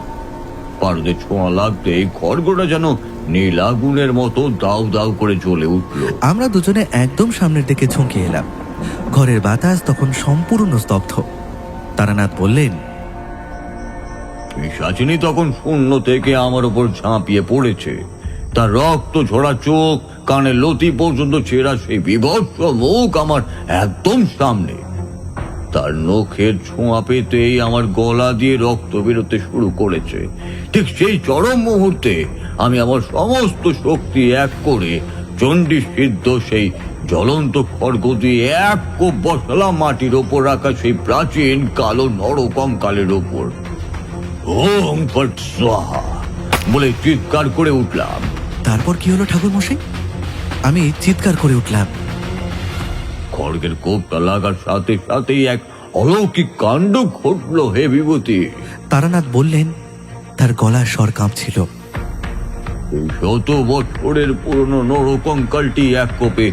Speaker 8: পারদের ছোঁয়া লাগতেই খড়গটা যেন নীল আগুনের মতো দাউ দাউ করে জ্বলে উঠল।
Speaker 1: আমরা দুজনে একদম সামনের দিকে ঝুঁকে এলাম। ঘরের বাতাস তখন সম্পূর্ণ স্তব্ধ। তারানাথ বললেন,
Speaker 8: পিশাচিনী তখন শূন্য থেকে আমার উপর ঝাঁপিয়ে পড়েছে। তার রক্ত ঝরা চোখ, কানে লতি পর্যন্ত ছেঁড়া সেই বিভৎস মুখ আমার একদম সামনে। তার নখের ছোঁয়া পেতেই আমার গলা দিয়ে রক্ত বেরোতে শুরু করেছে। ঠিক সেই চরম মুহূর্তে আমি আমার সমস্ত শক্তি এক করে চণ্ডী সিদ্ধ সেই জ্বলন্ত খড়গ দিয়ে এক কোপ বসালাম মাটির ওপর রাখা সেই প্রাচীন কালো নরকঙ্কালের ওপর। ওম ফট স্বাহা বলে চিৎকার করে উঠলাম।
Speaker 1: তারপর কি হলো ঠাকুর মশাই? আমি চিৎকার করে উঠলাম।
Speaker 8: খড়গের কোপটা লাগার সাথে সাথেই এক অলৌকিক কাণ্ড ঘটল হে বিভূতি।
Speaker 1: তারানাথ বললেন, তার গলার স্বর কাঁপছিল।
Speaker 8: এই শত বছরের পুরনো নরকঙ্কালটি এক কোপে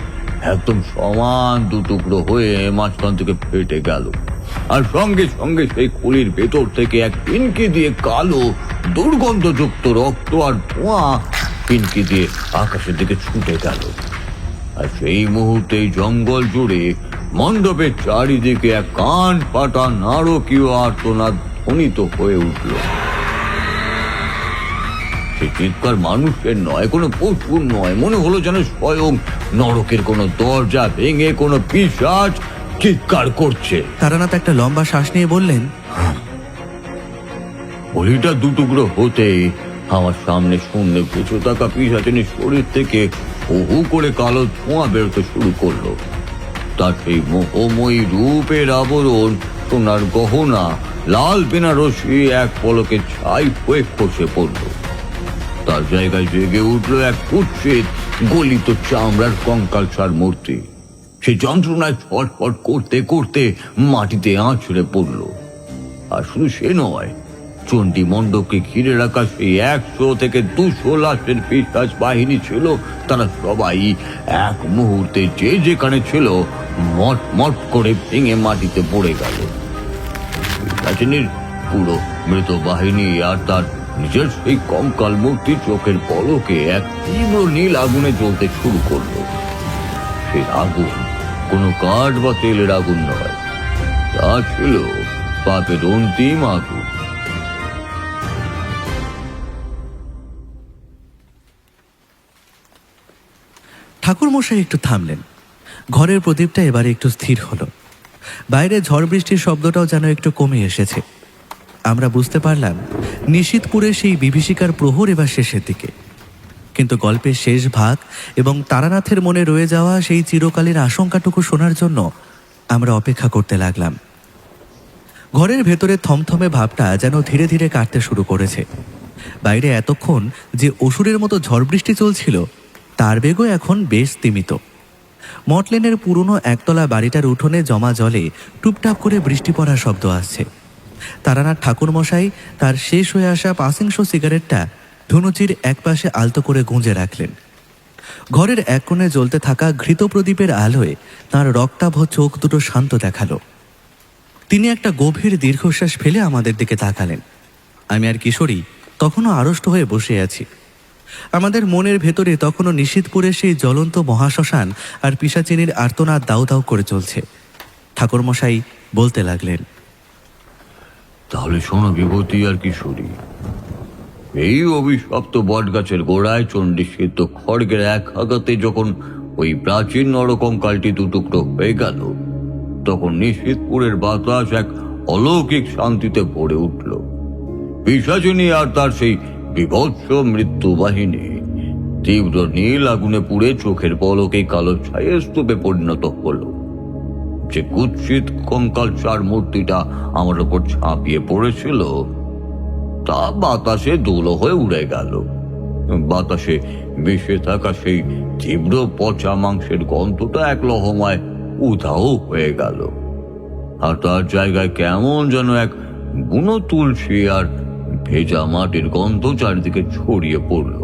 Speaker 8: একদম সমান দুটুকরো হয়ে মাঝখান থেকে ফেটে গেল। আর সঙ্গে সঙ্গে সেই খুলির ভেতর থেকে এক পিনকি দিয়ে কালো দুর্গন্ধযুক্ত রক্ত আর ধোঁয়া পিনকি দিয়ে আকাশের দিকে ছুটে গেল। আর সেই মুহূর্তেই জঙ্গল জুড়ে মণ্ডপের চারিদিকে এক কান ফাটা নারকীয় আর্তনাদ ধ্বনিত হয়ে উঠল। সেই চিৎকার মানুষের নয়, কোনো পশুর নয়। মনে হলো যেন স্বয়ং নরকের কোনো দরজা ভেঙে কোনো পিশাচ চিৎকার করছে।
Speaker 1: তারানাথ একটা লম্বা শ্বাস নিয়ে বললেন,
Speaker 8: বলিটা দুটুকরো হতেই আমার সামনে শূন্য বেঁচে থাকা পিশাচিনীর শরীর থেকে হু করে কালো ধোঁয়া বেরোতে শুরু করলো। তার সেই মোহময়ী রূপের আবরণ, সোনার গহনা, লাল বেনারসি এক পলকে ছাই হয়ে খসে পড়ল। তার জায়গায় জেগে উঠল এক কুৎসিত গলিত চামড়ার কঙ্কালসার মূর্তি। সে যন্ত্রণায় ছটফট করতে করতে মাটিতে আঁচড়ে পড়ল। আর শুধু সে নয়, চণ্ডী মণ্ডপকে ঘিরে রাখা সেই 100 থেকে 200 লাশের পিশাচ বাহিনী ছিল। তারা সবাই এক মুহূর্তে যে যেখানে ছিল মট মট করে ভেঙে মাটিতে পড়ে গেল। পিশাচিনীর পুরো মৃত বাহিনী আর তার নিজের সেই কঙ্কাল মূর্তি চোখের পলকে এক তীব্র নীল আগুনে জ্বলতে শুরু করলো। সেই আগুন কোনো কাঠ বা তেলের আগুন নয়, তা ছিল পাপের অন্তিম আগুন।
Speaker 1: ঠাকুর মশাই একটু থামলেন। ঘরের প্রদীপটা এবারে একটু স্থির হলো। বাইরে ঝড় বৃষ্টির শব্দটাও যেন একটু কমে এসেছে। আমরা বুঝতে পারলাম নিশীথপুরের সেই বিভীষিকার প্রহর এবার শেষের দিকে। কিন্তু গল্পের শেষ ভাগ এবং তারানাথের মনে রয়ে যাওয়া সেই চিরকালের আশঙ্কাটুকু শোনার জন্য আমরা অপেক্ষা করতে লাগলাম। ঘরের ভেতরে থমথমে ভাবটা যেন ধীরে ধীরে কাটতে শুরু করেছে। বাইরে এতক্ষণ যে অসুরের মতো ঝড় বৃষ্টি চলছিল, তার বেগও এখন বেশ স্তিমিত। মটলেনের পুরনো একতলা বাড়িটার উঠোনে জমা জলে টুপটাপ করে বৃষ্টি পড়ার শব্দ আসছে। তারানাথ ঠাকুরমশাই তার শেষ হয়ে আসা পাসিংশো সিগারেটটা ধনুচির একপাশে আলতো করে গুঁজে রাখলেন। ঘরের এক কোণে জ্বলতে থাকা ঘৃত প্রদীপের আলোয় তাঁর রক্তাভ চোখ দুটো শান্ত দেখালো। তিনি একটা গভীর দীর্ঘশ্বাস ফেলে আমাদের দিকে তাকালেন। আমি আর কিশোরী তখনও আড়ষ্ট হয়ে বসে আছি। আমাদের মনের ভেতরে তখনও নিশীথপুরের সেই জ্বলন্ত মহাশ্মশান আর পিশাচিনীর আর্তনাদ দাউ দাউ করে চলছে। ঠাকুরমশাই বলতে লাগলেন,
Speaker 8: তাহলে শোনো বিভূতি আর কিশোরী, এই অভিশপ্ত বটগাছের গোড়ায় চণ্ডী সিদ্ধ খড়গের এক আঘাতে যখন ওই প্রাচীন নরকঙ্কালটি দুটুকরো হয়ে গেল, তখন নিশীথপুরের বাতাস এক অলৌকিক শান্তিতে ভরে উঠল। পিশাচিনী আর তার সেই বিভৎস মৃত্যু বাহিনী তীব্র নীল আগুনে পুড়ে চোখের পলকে কালো ছায়ের স্তূপে পরিণত হলো। যে কুৎসিত কঙ্কালসার মূর্তিটা আমার উপর ঝাঁপিয়ে পড়েছিল, তা বাতাসে দোলো হয়ে উড়ে গেল। বাতাসে মিশে থাকা সেই তীব্র পচা মাংসের গন্ধটা এক লহমায় উধাও হয়ে গেল। আর তার জায়গায় কেমন যেন এক বুনো তুলসী আর ভেজা মাটির গন্ধ চারিদিকে ছড়িয়ে পড়ল।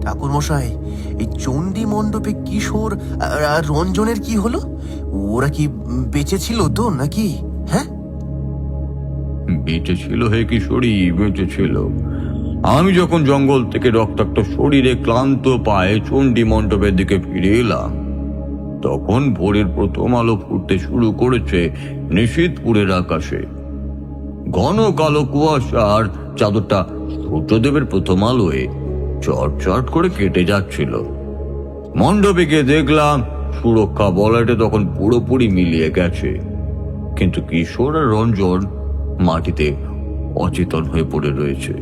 Speaker 5: ঠাকুর মশাই, এই চণ্ডী মণ্ডপে কিশোর আর রঞ্জনের কি হলো? ওরা কি বেঁচে ছিল তো নাকি? হ্যাঁ,
Speaker 8: বেঁচে ছিল হে কিশোরী, বেঁচে ছিল। আমি যখন জঙ্গল থেকে রক্তাক্ত শরীরে ক্লান্ত পায়ে চণ্ডী মণ্ডপের দিকে ফিরে এলাম, তখন ভোরের প্রথম আলো ফুটতে শুরু করেছে নিশীথপুরের আকাশে। ঘন কালো কুয়াশার চাদরটা সূর্যদেবের প্রথম আলোয় চটচট করে কেটে যাচ্ছিল। মণ্ডপে গিয়ে দেখলাম সুরক্ষা বলয়টা তখন পুরোপুরি মিলিয়ে গেছে, কিন্তু কিশোর আর রঞ্জন মাটিতে অচেতন হয়ে পড়ে রয়েছে।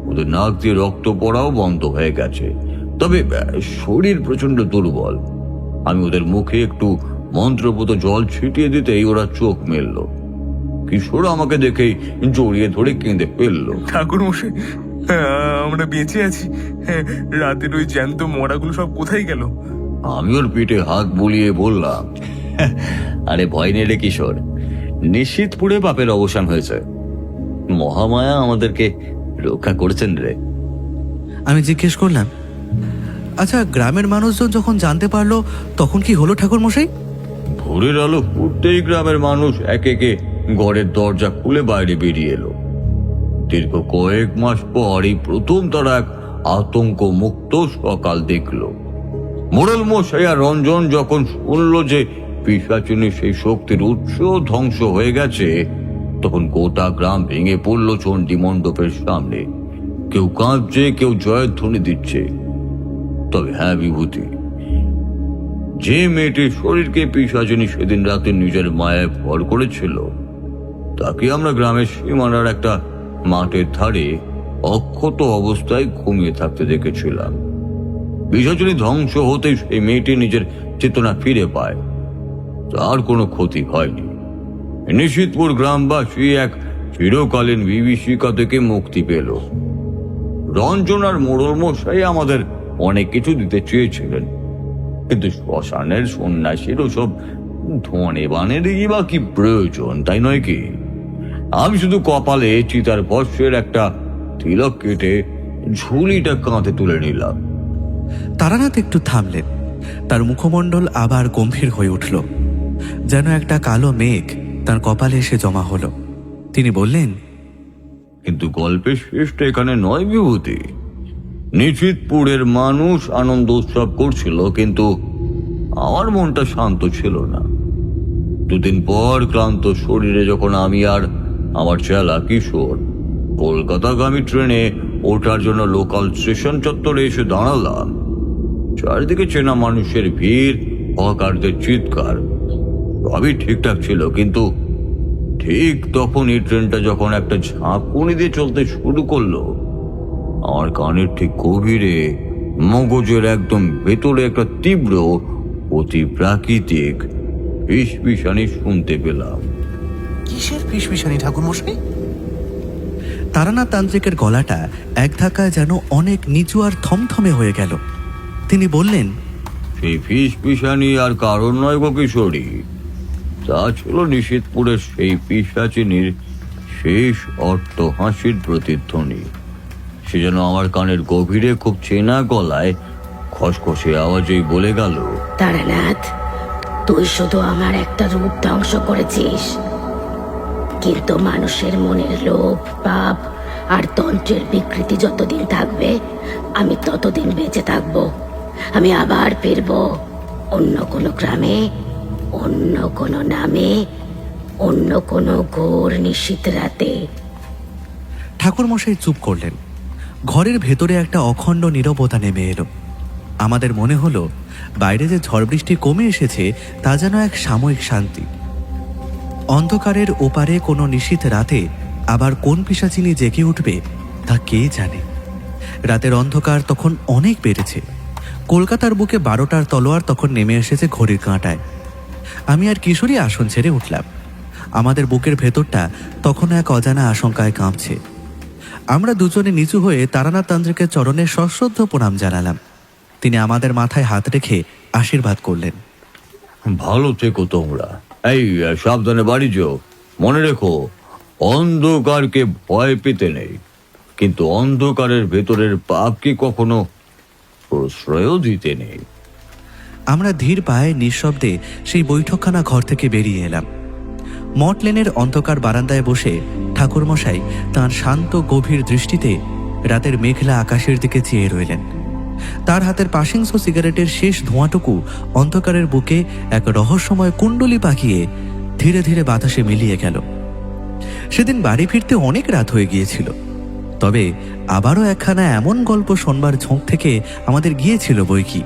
Speaker 8: ওদের নাক দিয়ে রক্ত পড়াও বন্ধ হয়ে গেছে, তবে শরীর প্রচন্ড দুর্বল। আমি ওদের মুখে একটু মন্ত্রপুত জল ছিটিয়ে দিতেই ওরা চোখ মেলল। কিশোর আমাকে দেখেই জড়িয়ে ধরে কেঁদে ফেললো।
Speaker 3: ঠাকুর মশাই, আমরা বেঁচে আছি। রাতের ওই জ্যান্ত মরাগুলো সব কোথায় গেল?
Speaker 8: আমি ওর পিঠে হাত বুলিয়ে বললাম,
Speaker 2: আরে ভয় নেই রে কিশোর, নিশ্চিতপুরে পাপের অবসান হয়েছে। মহামায়া আমাদেরকে রক্ষা করেছেন রে।
Speaker 1: আমি জিজ্ঞেস করলাম, আচ্ছা গ্রামের মানুষজন যখন জানতে পারলো তখন কি হলো ঠাকুর মশাই?
Speaker 8: ভোরের আলো ফুটতেই গ্রামের মানুষ এক একে ঘরের দরজা খুলে বাইরে বেরিয়ে এলো। দীর্ঘ কয়েক মাস পর এই প্রথম তারা এক আতঙ্ক মুক্ত সকাল দেখলো। মোড়ল মশাই আর রঞ্জন যখন শুনলো যে পিশাচিনী সেই শক্তির উৎস ধ্বংস হয়ে গেছে, তখন গোটা গ্রাম ভেঙে পড়লো চণ্ডী মণ্ডপের সামনে। কেউ কাঁদছে, কেউ জয়ধ্বনি দিচ্ছে। তবে হ্যাঁ বিভূতি, যে মেয়েটির শরীরকে পিশাচিনী সেদিন রাতে নিজের মায়ায় ভর করেছিল, তাকে আমরা গ্রামের সীমানার একটা মাঠের ধারে অক্ষত অবস্থায় ঘুমিয়ে থাকতে দেখেছিলাম। পিশাচিনী ধ্বংস হতেই সেই মেয়েটি নিজের চেতনা ফিরে পায়। তার কোনো ক্ষতি হয়নি। নিশীথপুর গ্রামবাসী এক চিরকালীন বিভীষিকা থেকে মুক্তি পেল। রঞ্জন আর মোড়ল মশাই আমাদের অনেক কিছু দিতে চেয়েছিলেন, কিন্তু শ্মশানের সন্ন্যাসীর ওসব ধনে বানেরই বা কি প্রয়োজন, তাই নয় কি? আমি শুধু কপালে চিতার ভস্যের একটা তিলক কেটে ঝুলিটা কাঁধে তুলে নিলাম।
Speaker 1: তারানাথ একটু থামলেন। তার মুখমণ্ডল আবার গম্ভীর হয়ে উঠল, যেন একটা কালো মেঘ তার কপালে এসে জমা হলো। তিনি বললেন,
Speaker 8: কিন্তু গল্পের শেষটা এখানে নয় বিভূতি। নিশীথপুরের মানুষ আনন্দ উৎসব করছিল, কিন্তু আমার মনটা শান্ত ছিল না। দুদিন পর ক্লান্ত শরীরে যখন আমি আর আমার চেলা কিশোর কলকাতাগামী ট্রেনে ওঠার জন্য লোকাল স্টেশন চত্বরে এসে দাঁড়ালাম, চারিদিকে চেনা মানুষের ভিড়, হকারদের চিৎকার, সবই ঠিকঠাক ছিল। কিন্তু ঠিক তখন এই ট্রেনটা যখন একটা ঝাঁকুনি দিয়ে চলতে শুরু করলো, আমার কানের ঠিক গভীরে, মগজের একদম ভেতরে একটা তীব্র, অতি প্রাকৃতিক ফিসফিসানি শুনতে পেলাম।
Speaker 5: কিসের ফিসফিসানি ঠাকুর মশাই?
Speaker 1: তারানাথ তান্ত্রিকের গলাটা এক ধাক্কায় যেন অনেক নিচু আর থমথমে হয়ে গেল। তিনি বললেন,
Speaker 8: সেই ফিসফিসানি আর কারণ নয় গো কিশোরী, তা ছিল নিশীথপুরের সেই পিশাচিনীর শেষ অট্ট হাসির প্রতিধ্বনি। সে যেন আমার কানের গভীরে খুব চেনা গলায় খসখসে আওয়াজেই বলে গেল,
Speaker 4: তারানাথ, তুই শুধু আমার একটা রূপ ধ্বংস করেছিস, কিন্তু মানুষের মনের লোভ, পাপ আর তন্ত্রের বিকৃতি যতদিন থাকবে, আমি ততদিন বেঁচে থাকব। আমি আবার ফিরবো, অন্য কোনো গ্রামে, অন্য কোনো নামে, অন্য কোনো ঘোর নিশীথ রাতে।
Speaker 1: ঠাকুর মশাই চুপ করলেন। ঘরের ভেতরে একটা অখণ্ড নীরবতা নেমে এলো। আমাদের মনে হলো বাইরে যে ঝড় বৃষ্টি কমে এসেছে তা যেন এক সাময়িক শান্তি। অন্ধকারের ওপারে কোনো নিশীথ রাতে আবার কোন পিশাচিনী জেগে উঠবে তা কে জানে। রাতের অন্ধকার তখন অনেক বেড়েছে। কলকাতার বুকে 12টার তলোয়ার তখন নেমে এসেছে ঘড়ির কাঁটায়। আমি আর কিশোরী আসন ছেড়ে উঠলাম। আমাদের বুকের ভেতরটা তখন এক অজানা আশঙ্কায় কাঁপছে। আমরা দুজনে নিচু হয়ে তারানাথ তান্ত্রিকের চরণে সশ্রদ্ধ প্রণাম জানালাম। তিনি আমাদের মাথায় হাত রেখে আশীর্বাদ করলেন।
Speaker 8: ভালো থেকো তোমরা, এই সাবধানে বাড়ি যাও। মনে রেখো, অন্ধকারকে ভয় পেতে নেই, কিন্তু অন্ধকারের ভেতরের পাপকে কখনো প্রশ্রয়ও দিতে নেই।
Speaker 1: আমরা ধীর পায়ে নিঃশব্দে সেই বৈঠকখানা ঘর থেকে বেরিয়ে এলাম। মঠ লেনের অন্ধকার বারান্দায় বসে ঠাকুরমশাই তাঁর শান্ত গভীর দৃষ্টিতে রাতের মেঘলা আকাশের দিকে চেয়ে রইলেন। তার হাতের পাশিংস সিগারেটের শেষ ধোঁয়াটুকু অন্ধকারের বুকে এক রহস্যময় কুণ্ডলি পাকিয়ে ধীরে ধীরে বাতাসে মিলিয়ে গেল। সেদিন বাড়ি ফিরতে অনেক রাত হয়ে গিয়েছিল, তবে আবারও একখানা এমন গল্প শোনবার ঝোঁক থেকে আমাদের গিয়েছিল বই কি।